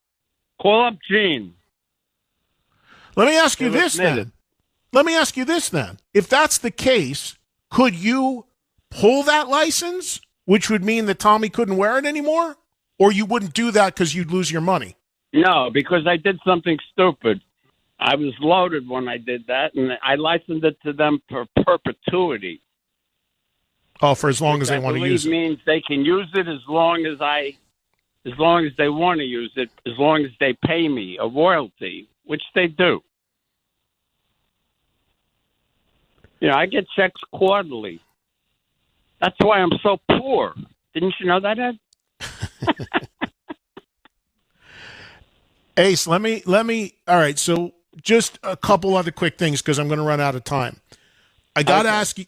Call up Gene. Let me ask you this then. If that's the case, could you pull that license, which would mean that Tommy couldn't wear it anymore? Or you wouldn't do that because you'd lose your money? No, because I did something stupid. I was loaded when I did that, and I licensed it to them for perpetuity. Oh, for as long as they want to use it. Means they can use it as long as they want to use it, as long as they pay me a royalty, which they do. I get checks quarterly. That's why I'm so poor. Didn't you know that, Ed? Ace, let me. All right, so just a couple other quick things because I'm going to run out of time. I got to ask you.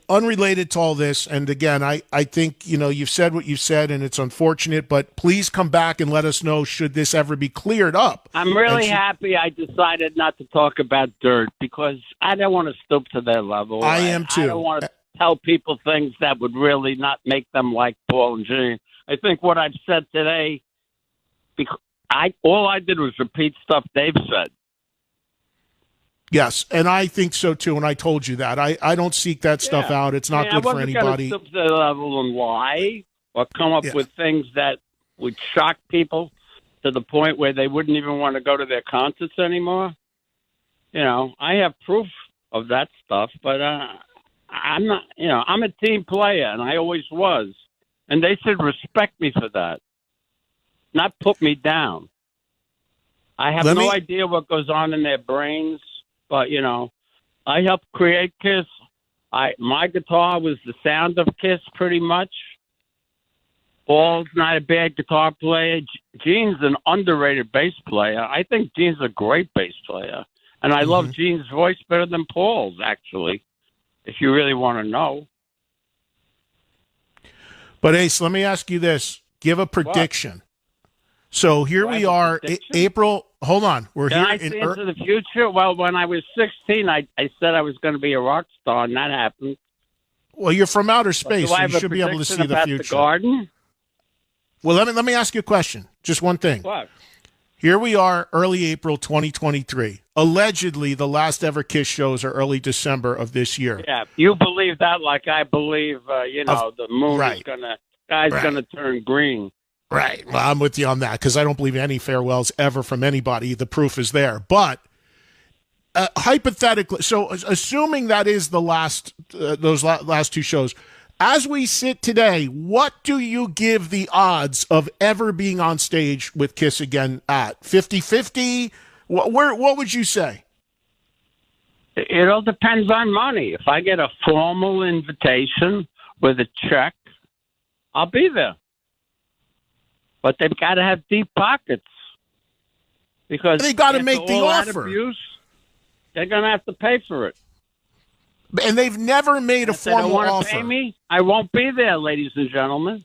unrelated to all this, and again, I think, you've said what you've said, and it's unfortunate, but please come back and let us know should this ever be cleared up. I'm really happy I decided not to talk about dirt because I don't want to stoop to their level. I am too. I don't want to tell people things that would really not make them like Paul and Gene. I think what I've said today, because all I did was repeat stuff they've said. Yes, and I think so too, and I told you that. I don't seek that stuff out. It's not good for anybody. I wasn't going to stoop to the level and lie or come up with things that would shock people to the point where they wouldn't even want to go to their concerts anymore. I have proof of that stuff, but I'm not, I'm a team player, and I always was. And they should respect me for that, not put me down. I have no idea what goes on in their brains. But, I helped create Kiss. My guitar was the sound of Kiss pretty much. Paul's not a bad guitar player. Gene's an underrated bass player. I think Gene's a great bass player. And I love Gene's voice better than Paul's, actually, if you really want to know. But, Ace, let me ask you this. Give a prediction. What? So here we are, April. Hold on. Can I see into the future? Well, when I was 16, I said I was going to be a rock star, and that happened. Well, you're from outer space, so you should be able to see the future. The garden? Well, let me ask you a question. Just one thing. What? Here we are, early April 2023. Allegedly, the last ever Kiss shows are early December of this year. Yeah, you believe that like I believe, the moon is going to turn green. Right. Well, I'm with you on that because I don't believe any farewells ever from anybody. The proof is there. But hypothetically, so assuming that is the last, those last two shows, as we sit today, what do you give the odds of ever being on stage with Kiss again at? 50-50? What would you say? It all depends on money. If I get a formal invitation with a check, I'll be there. But they've got to have deep pockets because they got to make the offer. Abuse, they're going to have to pay for it. And they've never made a formal offer. Pay me, I won't be there, ladies and gentlemen.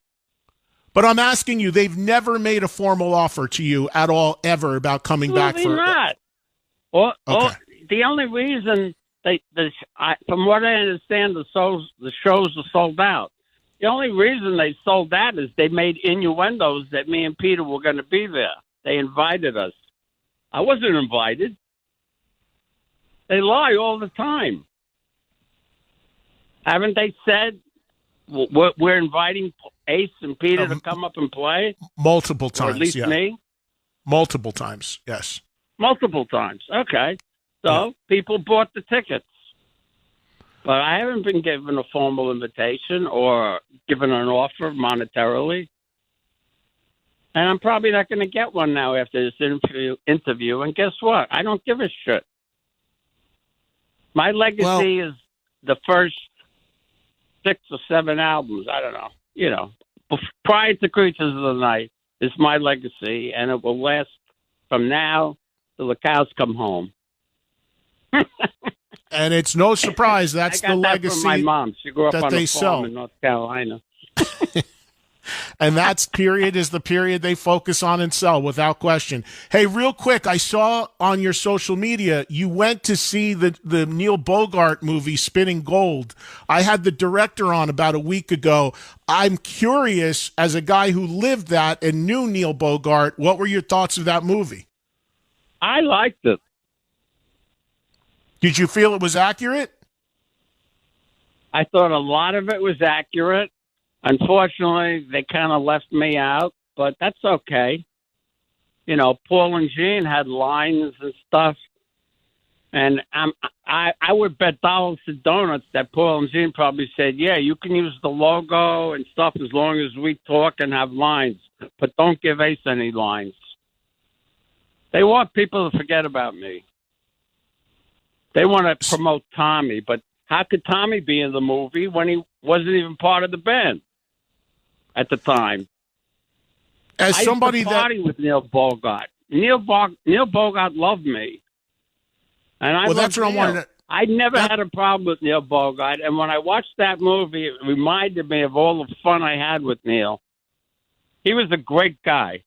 But I'm asking you, they've never made a formal offer to you at all, ever, about coming back for not. The only reason from what I understand, the shows are sold out. The only reason they sold that is they made innuendos that me and Peter were going to be there. They invited us. I wasn't invited. They lie all the time. Haven't they said we're inviting Ace and Peter to come up and play? Multiple times, or at least me? Multiple times, yes. Multiple times, okay. So people bought the tickets. But I haven't been given a formal invitation or given an offer monetarily. And I'm probably not going to get one now after this interview. And guess what? I don't give a shit. My legacy is the first 6 or 7 albums. I don't know. Prior to Creatures of the Night is my legacy. And it will last from now till the cows come home. And it's no surprise that's the legacy from my mom. She grew up that on they a farm sell in North Carolina. And that period is the period they focus on and sell, without question. Hey, real quick, I saw on your social media you went to see the Neil Bogart movie, Spinning Gold. I had the director on about a week ago. I'm curious, as a guy who lived that and knew Neil Bogart, what were your thoughts of that movie? I liked it. Did you feel it was accurate? I thought a lot of it was accurate. Unfortunately, they kind of left me out, but that's okay. Paul and Gene had lines and stuff, and I would bet dollars to donuts that Paul and Gene probably said, yeah, you can use the logo and stuff as long as we talk and have lines, but don't give Ace any lines. They want people to forget about me. They want to promote Tommy, but how could Tommy be in the movie when he wasn't even part of the band at the time? As somebody I used to party with Neil Bogart. Neil Bogart loved me, and I. Well, that's what I wanted to. I never had a problem with Neil Bogart, and when I watched that movie, it reminded me of all the fun I had with Neil. He was a great guy.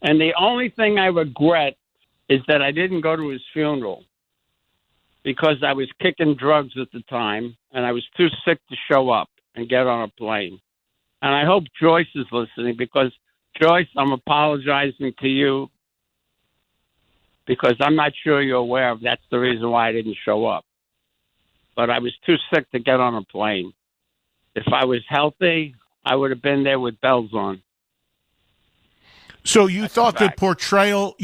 And the only thing I regret is that I didn't go to his funeral because I was kicking drugs at the time, and I was too sick to show up and get on a plane. And I hope Joyce is listening, because, Joyce, I'm apologizing to you because I'm not sure you're aware of that's the reason why I didn't show up. But I was too sick to get on a plane. If I was healthy, I would have been there with bells on. So you thought the portrayal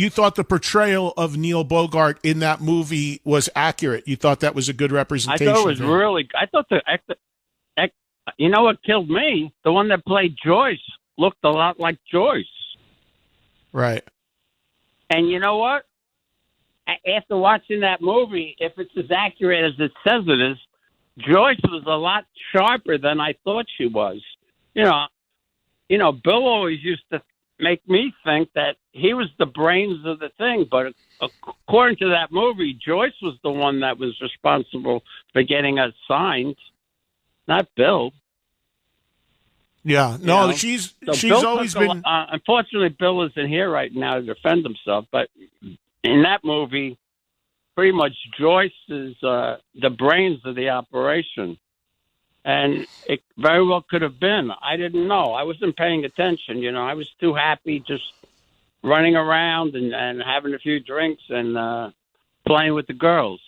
of Neil Bogart in that movie was accurate. You thought that was a good representation. I thought it was really. I thought you know what killed me? The one that played Joyce looked a lot like Joyce. Right. And you know what? After watching that movie, if it's as accurate as it says it is, Joyce was a lot sharper than I thought she was. You know, Bill always used to make me think that he was the brains of the thing, but according to that movie, Joyce was the one that was responsible for getting us signed, not Bill. Yeah, no, she's always been. Unfortunately, Bill isn't here right now to defend himself, but in that movie, pretty much Joyce is the brains of the operation. And it very well could have been. I didn't know. I wasn't paying attention. I was too happy just running around and having a few drinks and playing with the girls.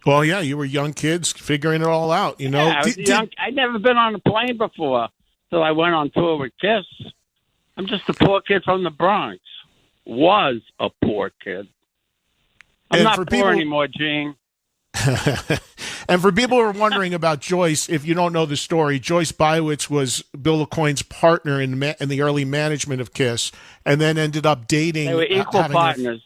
Well, yeah, you were young kids figuring it all out, Yeah, I was young. I'd never been on a plane before till I went on tour with Kiss. I'm just a poor kid from the Bronx. Was a poor kid. I'm not poor anymore, Gene. And for people who are wondering about Joyce, if you don't know the story, Joyce Bywitz was Bill Aucoin's partner in the early management of Kiss, and then ended up dating. They were equal partners.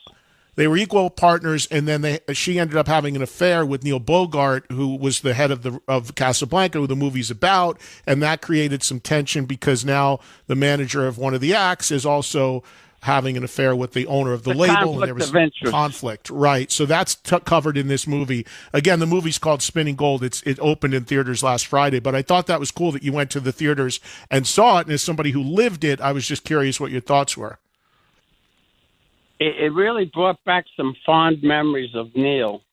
They were equal partners, and then she ended up having an affair with Neil Bogart, who was the head of Casablanca, who the movie's about, and that created some tension because now the manager of one of the acts is also having an affair with the owner of the label, and there was conflict. Right. So that's covered in this movie. Again, the movie's called Spinning Gold. It opened in theaters last Friday, but I thought that was cool that you went to the theaters and saw it. And as somebody who lived it, I was just curious what your thoughts were. It really brought back some fond memories of Neil,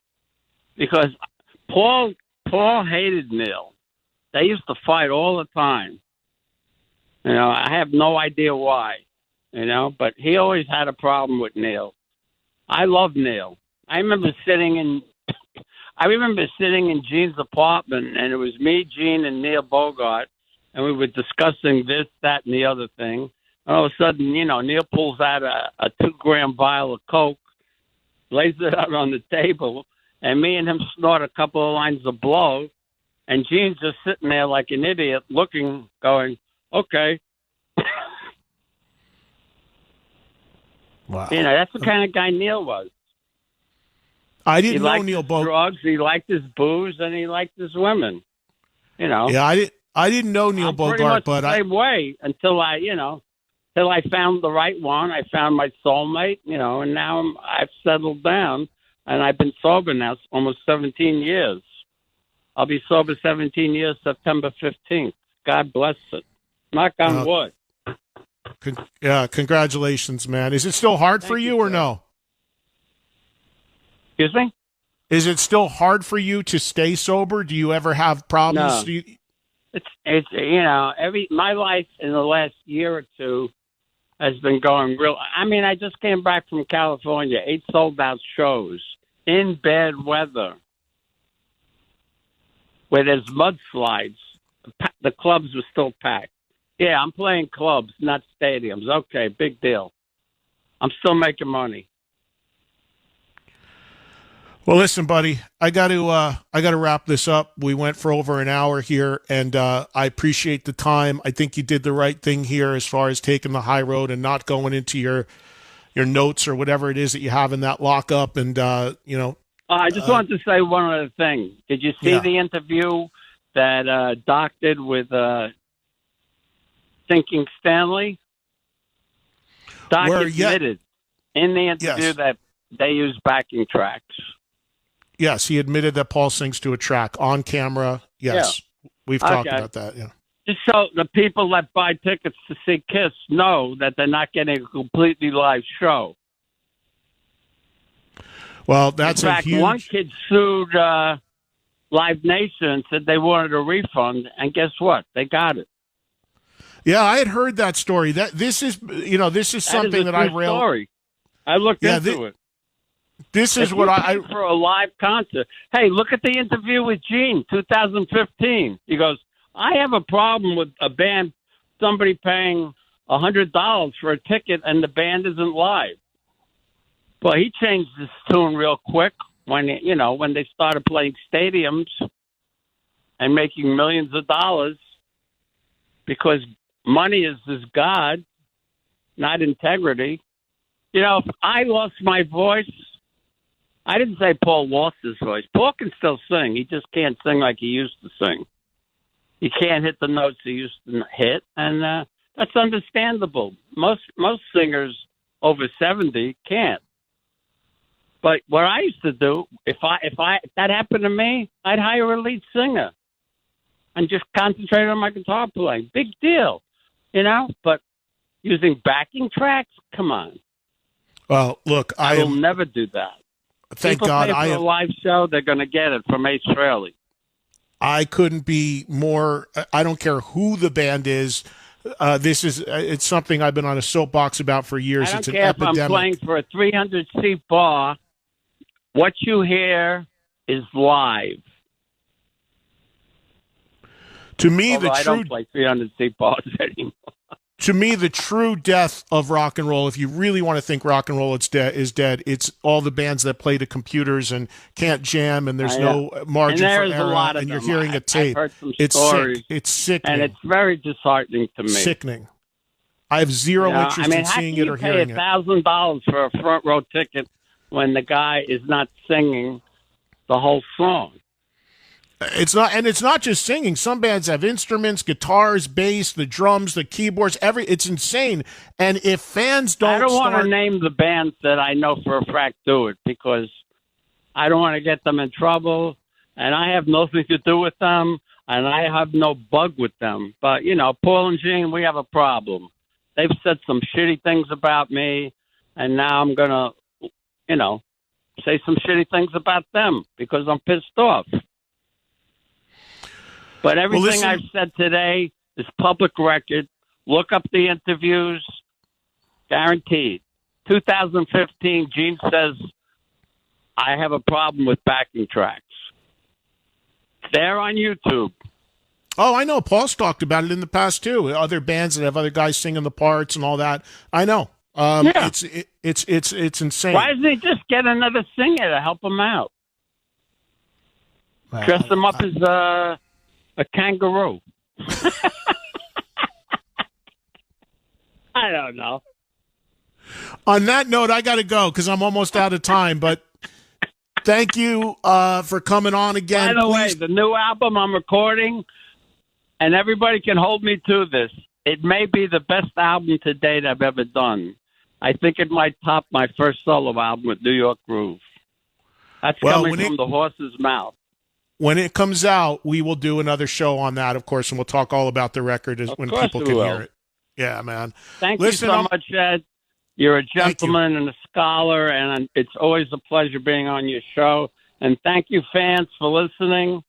because Paul hated Neil. They used to fight all the time. I have no idea why. But he always had a problem with Neil. I love Neil. I remember sitting in Gene's apartment, and it was me, Gene, and Neil Bogart, and we were discussing this, that, and the other thing. And all of a sudden, Neil pulls out a 2-gram vial of Coke, lays it out on the table, and me and him snort a couple of lines of blow, and Gene's just sitting there like an idiot, looking, going, okay. Wow. That's the kind of guy Neil was. I didn't know Neil Bogart. Drugs, he liked his booze, and he liked his women. Yeah, I didn't know Neil Bogart, pretty much but the same way until I found the right one. I found my soulmate, and now I've settled down, and I've been sober now almost 17 years. I'll be sober 17 years, September 15th. God bless it. Knock on wood. Congratulations, man. Is it still hard for you or no? Excuse me? Is it still hard for you to stay sober? Do you ever have problems? No. It's my life in the last year or two has been going real. I mean, I just came back from California, 8 sold-out shows in bad weather where there's mudslides. The clubs were still packed. Yeah, I'm playing clubs, not stadiums. Okay, big deal. I'm still making money. Well, listen, buddy, I got to wrap this up. We went for over an hour here, and I appreciate the time. I think you did the right thing here as far as taking the high road and not going into your notes or whatever it is that you have in that lockup. And I just wanted to say one other thing. Did you see the interview that Doc did with Thinking Stanley? Doc admitted in the interview that they used backing tracks. Yes, he admitted that Paul sings to a track on camera. Yes, we've talked about that. Yeah. Just so the people that buy tickets to see Kiss know that they're not getting a completely live show. Well, that's in fact, one kid sued Live Nation and said they wanted a refund, and guess what? They got it. Yeah, I had heard that story. This is something that I railed. Story. I looked into it. This is what I for a live concert. Hey, look at the interview with Gene, 2015. He goes, I have a problem with a band, somebody paying $100 for a ticket, and the band isn't live. Well, he changed his tune real quick when they started playing stadiums and making millions of dollars, because money is God, not integrity. If I lost my voice, I didn't say Paul lost his voice. Paul can still sing. He just can't sing like he used to sing. He can't hit the notes he used to hit, and that's understandable. Most singers over 70 can't. But what I used to do, if that happened to me, I'd hire a lead singer and just concentrate on my guitar playing. Big deal, But using backing tracks, come on. Well, look, I will never do that. Thank People God, pay for a live show. They're going to get it from Ace Frehley. I couldn't be more. I don't care who the band is. It's something I've been on a soapbox about for years. I don't it's an care epidemic. if I'm playing for a 300-seat bar. What you hear is live. To me, I don't play 300-seat bars anymore. To me, the true death of rock and roll, if you really want to think rock and roll is dead, it's all the bands that play to computers and can't jam, and there's no margin for error, a lot of and you're them. hearing a tape. I've heard some it's stories, sick. It's sickening. And it's very disheartening to me. Sickening. I have zero interest in seeing it or hearing it. How can you pay $1,000 for a front row ticket when the guy is not singing the whole song? It's not just singing. Some bands have instruments, guitars, bass, the drums, the keyboards, it's insane. And if fans don't I don't want to name the bands that I know for a fact do it, because I don't want to get them in trouble, and I have nothing to do with them, and I have no bug with them. But, Paul and Gene, we have a problem. They've said some shitty things about me, and now I'm going to, say some shitty things about them because I'm pissed off. But everything I've said today is public record. Look up the interviews. Guaranteed. 2015, Gene says, I have a problem with backing tracks. They're on YouTube. Oh, I know. Paul's talked about it in the past, too. Other bands that have other guys singing the parts and all that. I know. It's insane. Why doesn't he just get another singer to help him out? Dress him up as a kangaroo. I don't know. On that note, I got to go because I'm almost out of time. But thank you for coming on again. By the way, the new album I'm recording, and everybody can hold me to this, it may be the best album to date I've ever done. I think it might top my first solo album with New York Groove. That's coming from the horse's mouth. When it comes out, we will do another show on that, of course, and we'll talk all about the record when people can hear it. Yeah, man. Thank you so much, Ed. You're a gentleman and a scholar, and it's always a pleasure being on your show. And thank you, fans, for listening.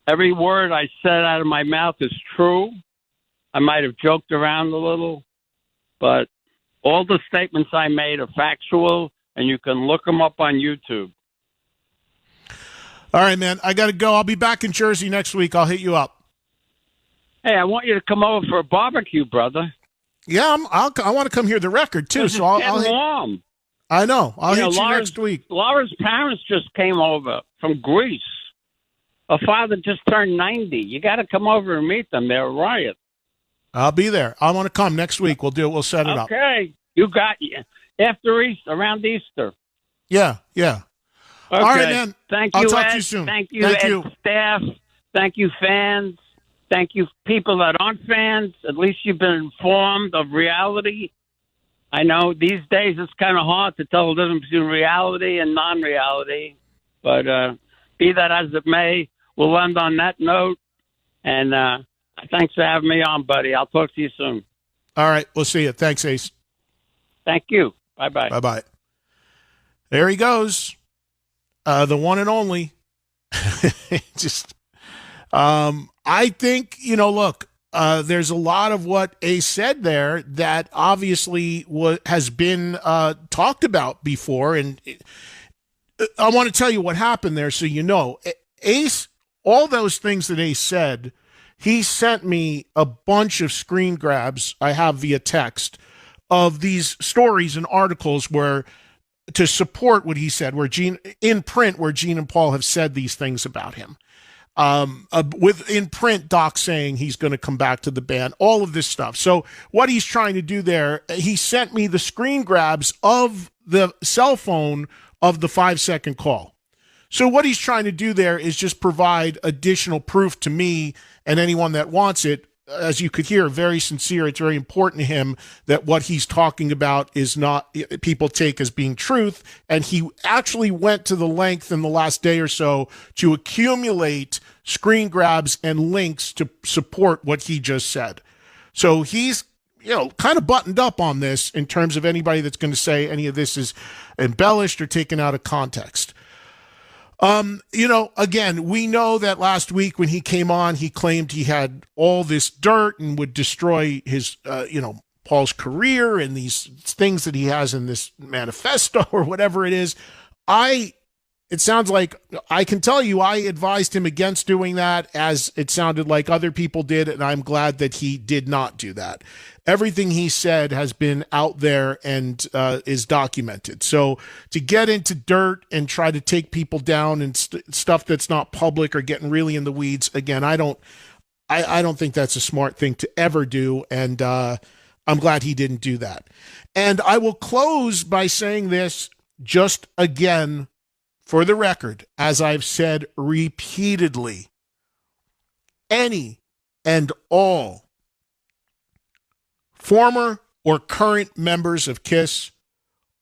Every word I said out of my mouth is true. I might have joked around a little, but all the statements I made are factual, and you can look them up on YouTube. All right, man. I got to go. I'll be back in Jersey next week. I'll hit you up. Hey, I want you to come over for a barbecue, brother. Yeah, I want to come hear the record, too. So I'll warm. I know. I'll hit you next week. Laura's parents just came over from Greece. Her father just turned 90. You got to come over and meet them. They're a riot. I'll be there. I want to come next week. We'll do it. We'll set it up. Okay. You got after Easter, around Easter. Yeah, yeah. Okay. All right, man. Thank you, I'll talk Ed. to you soon. Thank you, Ed staff. Thank you, fans. Thank you, people that aren't fans. At least you've been informed of reality. I know these days it's kind of hard to tell the difference between reality and non-reality, but be that as it may, we'll end on that note. And thanks for having me on, buddy. I'll talk to you soon. All right. We'll see you. Thanks, Ace. Thank you. Bye-bye. Bye-bye. There he goes. The one and only. Just, I think, look, there's a lot of what Ace said there that obviously has been talked about before. And I want to tell you what happened there so you know. Ace, all those things that Ace said, he sent me a bunch of screen grabs I have via text of these stories and articles where to support what he said, where Gene in print, where Gene and Paul have said these things about him. With in print, Doc saying he's going to come back to the band, all of this stuff. So what he's trying to do there, he sent me the screen grabs of the cell phone of the 5-second call. So what he's trying to do there is just provide additional proof to me and anyone that wants it. As you could hear, very sincere. It's very important to him that what he's talking about is not people take as being truth. And he actually went to the length in the last day or so to accumulate screen grabs and links to support what he just said. So he's, kind of buttoned up on this in terms of anybody that's going to say any of this is embellished or taken out of context. Again, we know that last week when he came on, he claimed he had all this dirt and would destroy his, Paul's career and these things that he has in this manifesto or whatever it is. It sounds like I can tell you I advised him against doing that, as it sounded like other people did, and I'm glad that he did not do that. Everything he said has been out there and is documented. So to get into dirt and try to take people down and stuff that's not public or getting really in the weeds, again, I don't think that's a smart thing to ever do, and I'm glad he didn't do that. And I will close by saying this just again, for the record, as I've said repeatedly, any and all former or current members of KISS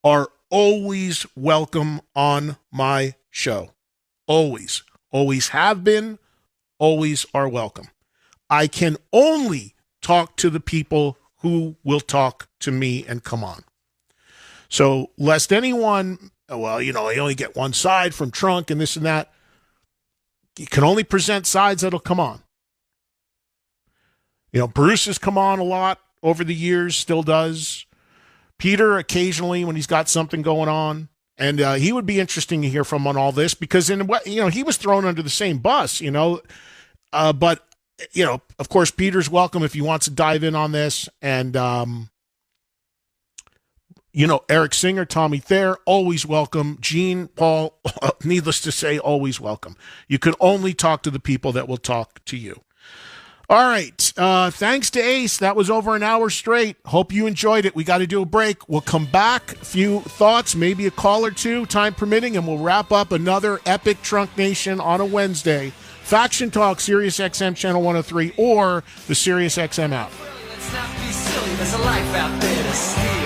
are always welcome on my show. Always. Always have been, always are welcome. I can only talk to the people who will talk to me and come on. So lest anyone, I only get one side from Trunk and this and that. You can only present sides that'll come on. Bruce has come on a lot over the years, still does. Peter occasionally when he's got something going on. And he would be interesting to hear from on all this because he was thrown under the same bus, but of course, Peter's welcome if he wants to dive in on this. And, Eric Singer, Tommy Thayer, always welcome. Gene, Paul, needless to say, always welcome. You can only talk to the people that will talk to you. All right. Thanks to Ace. That was over an hour straight. Hope you enjoyed it. We got to do a break. We'll come back. A few thoughts, maybe a call or two, time permitting, and we'll wrap up another epic Trunk Nation on a Wednesday. Faction Talk, Sirius XM Channel 103, or the Sirius XM app. Let's not be silly. There's a life out there to see.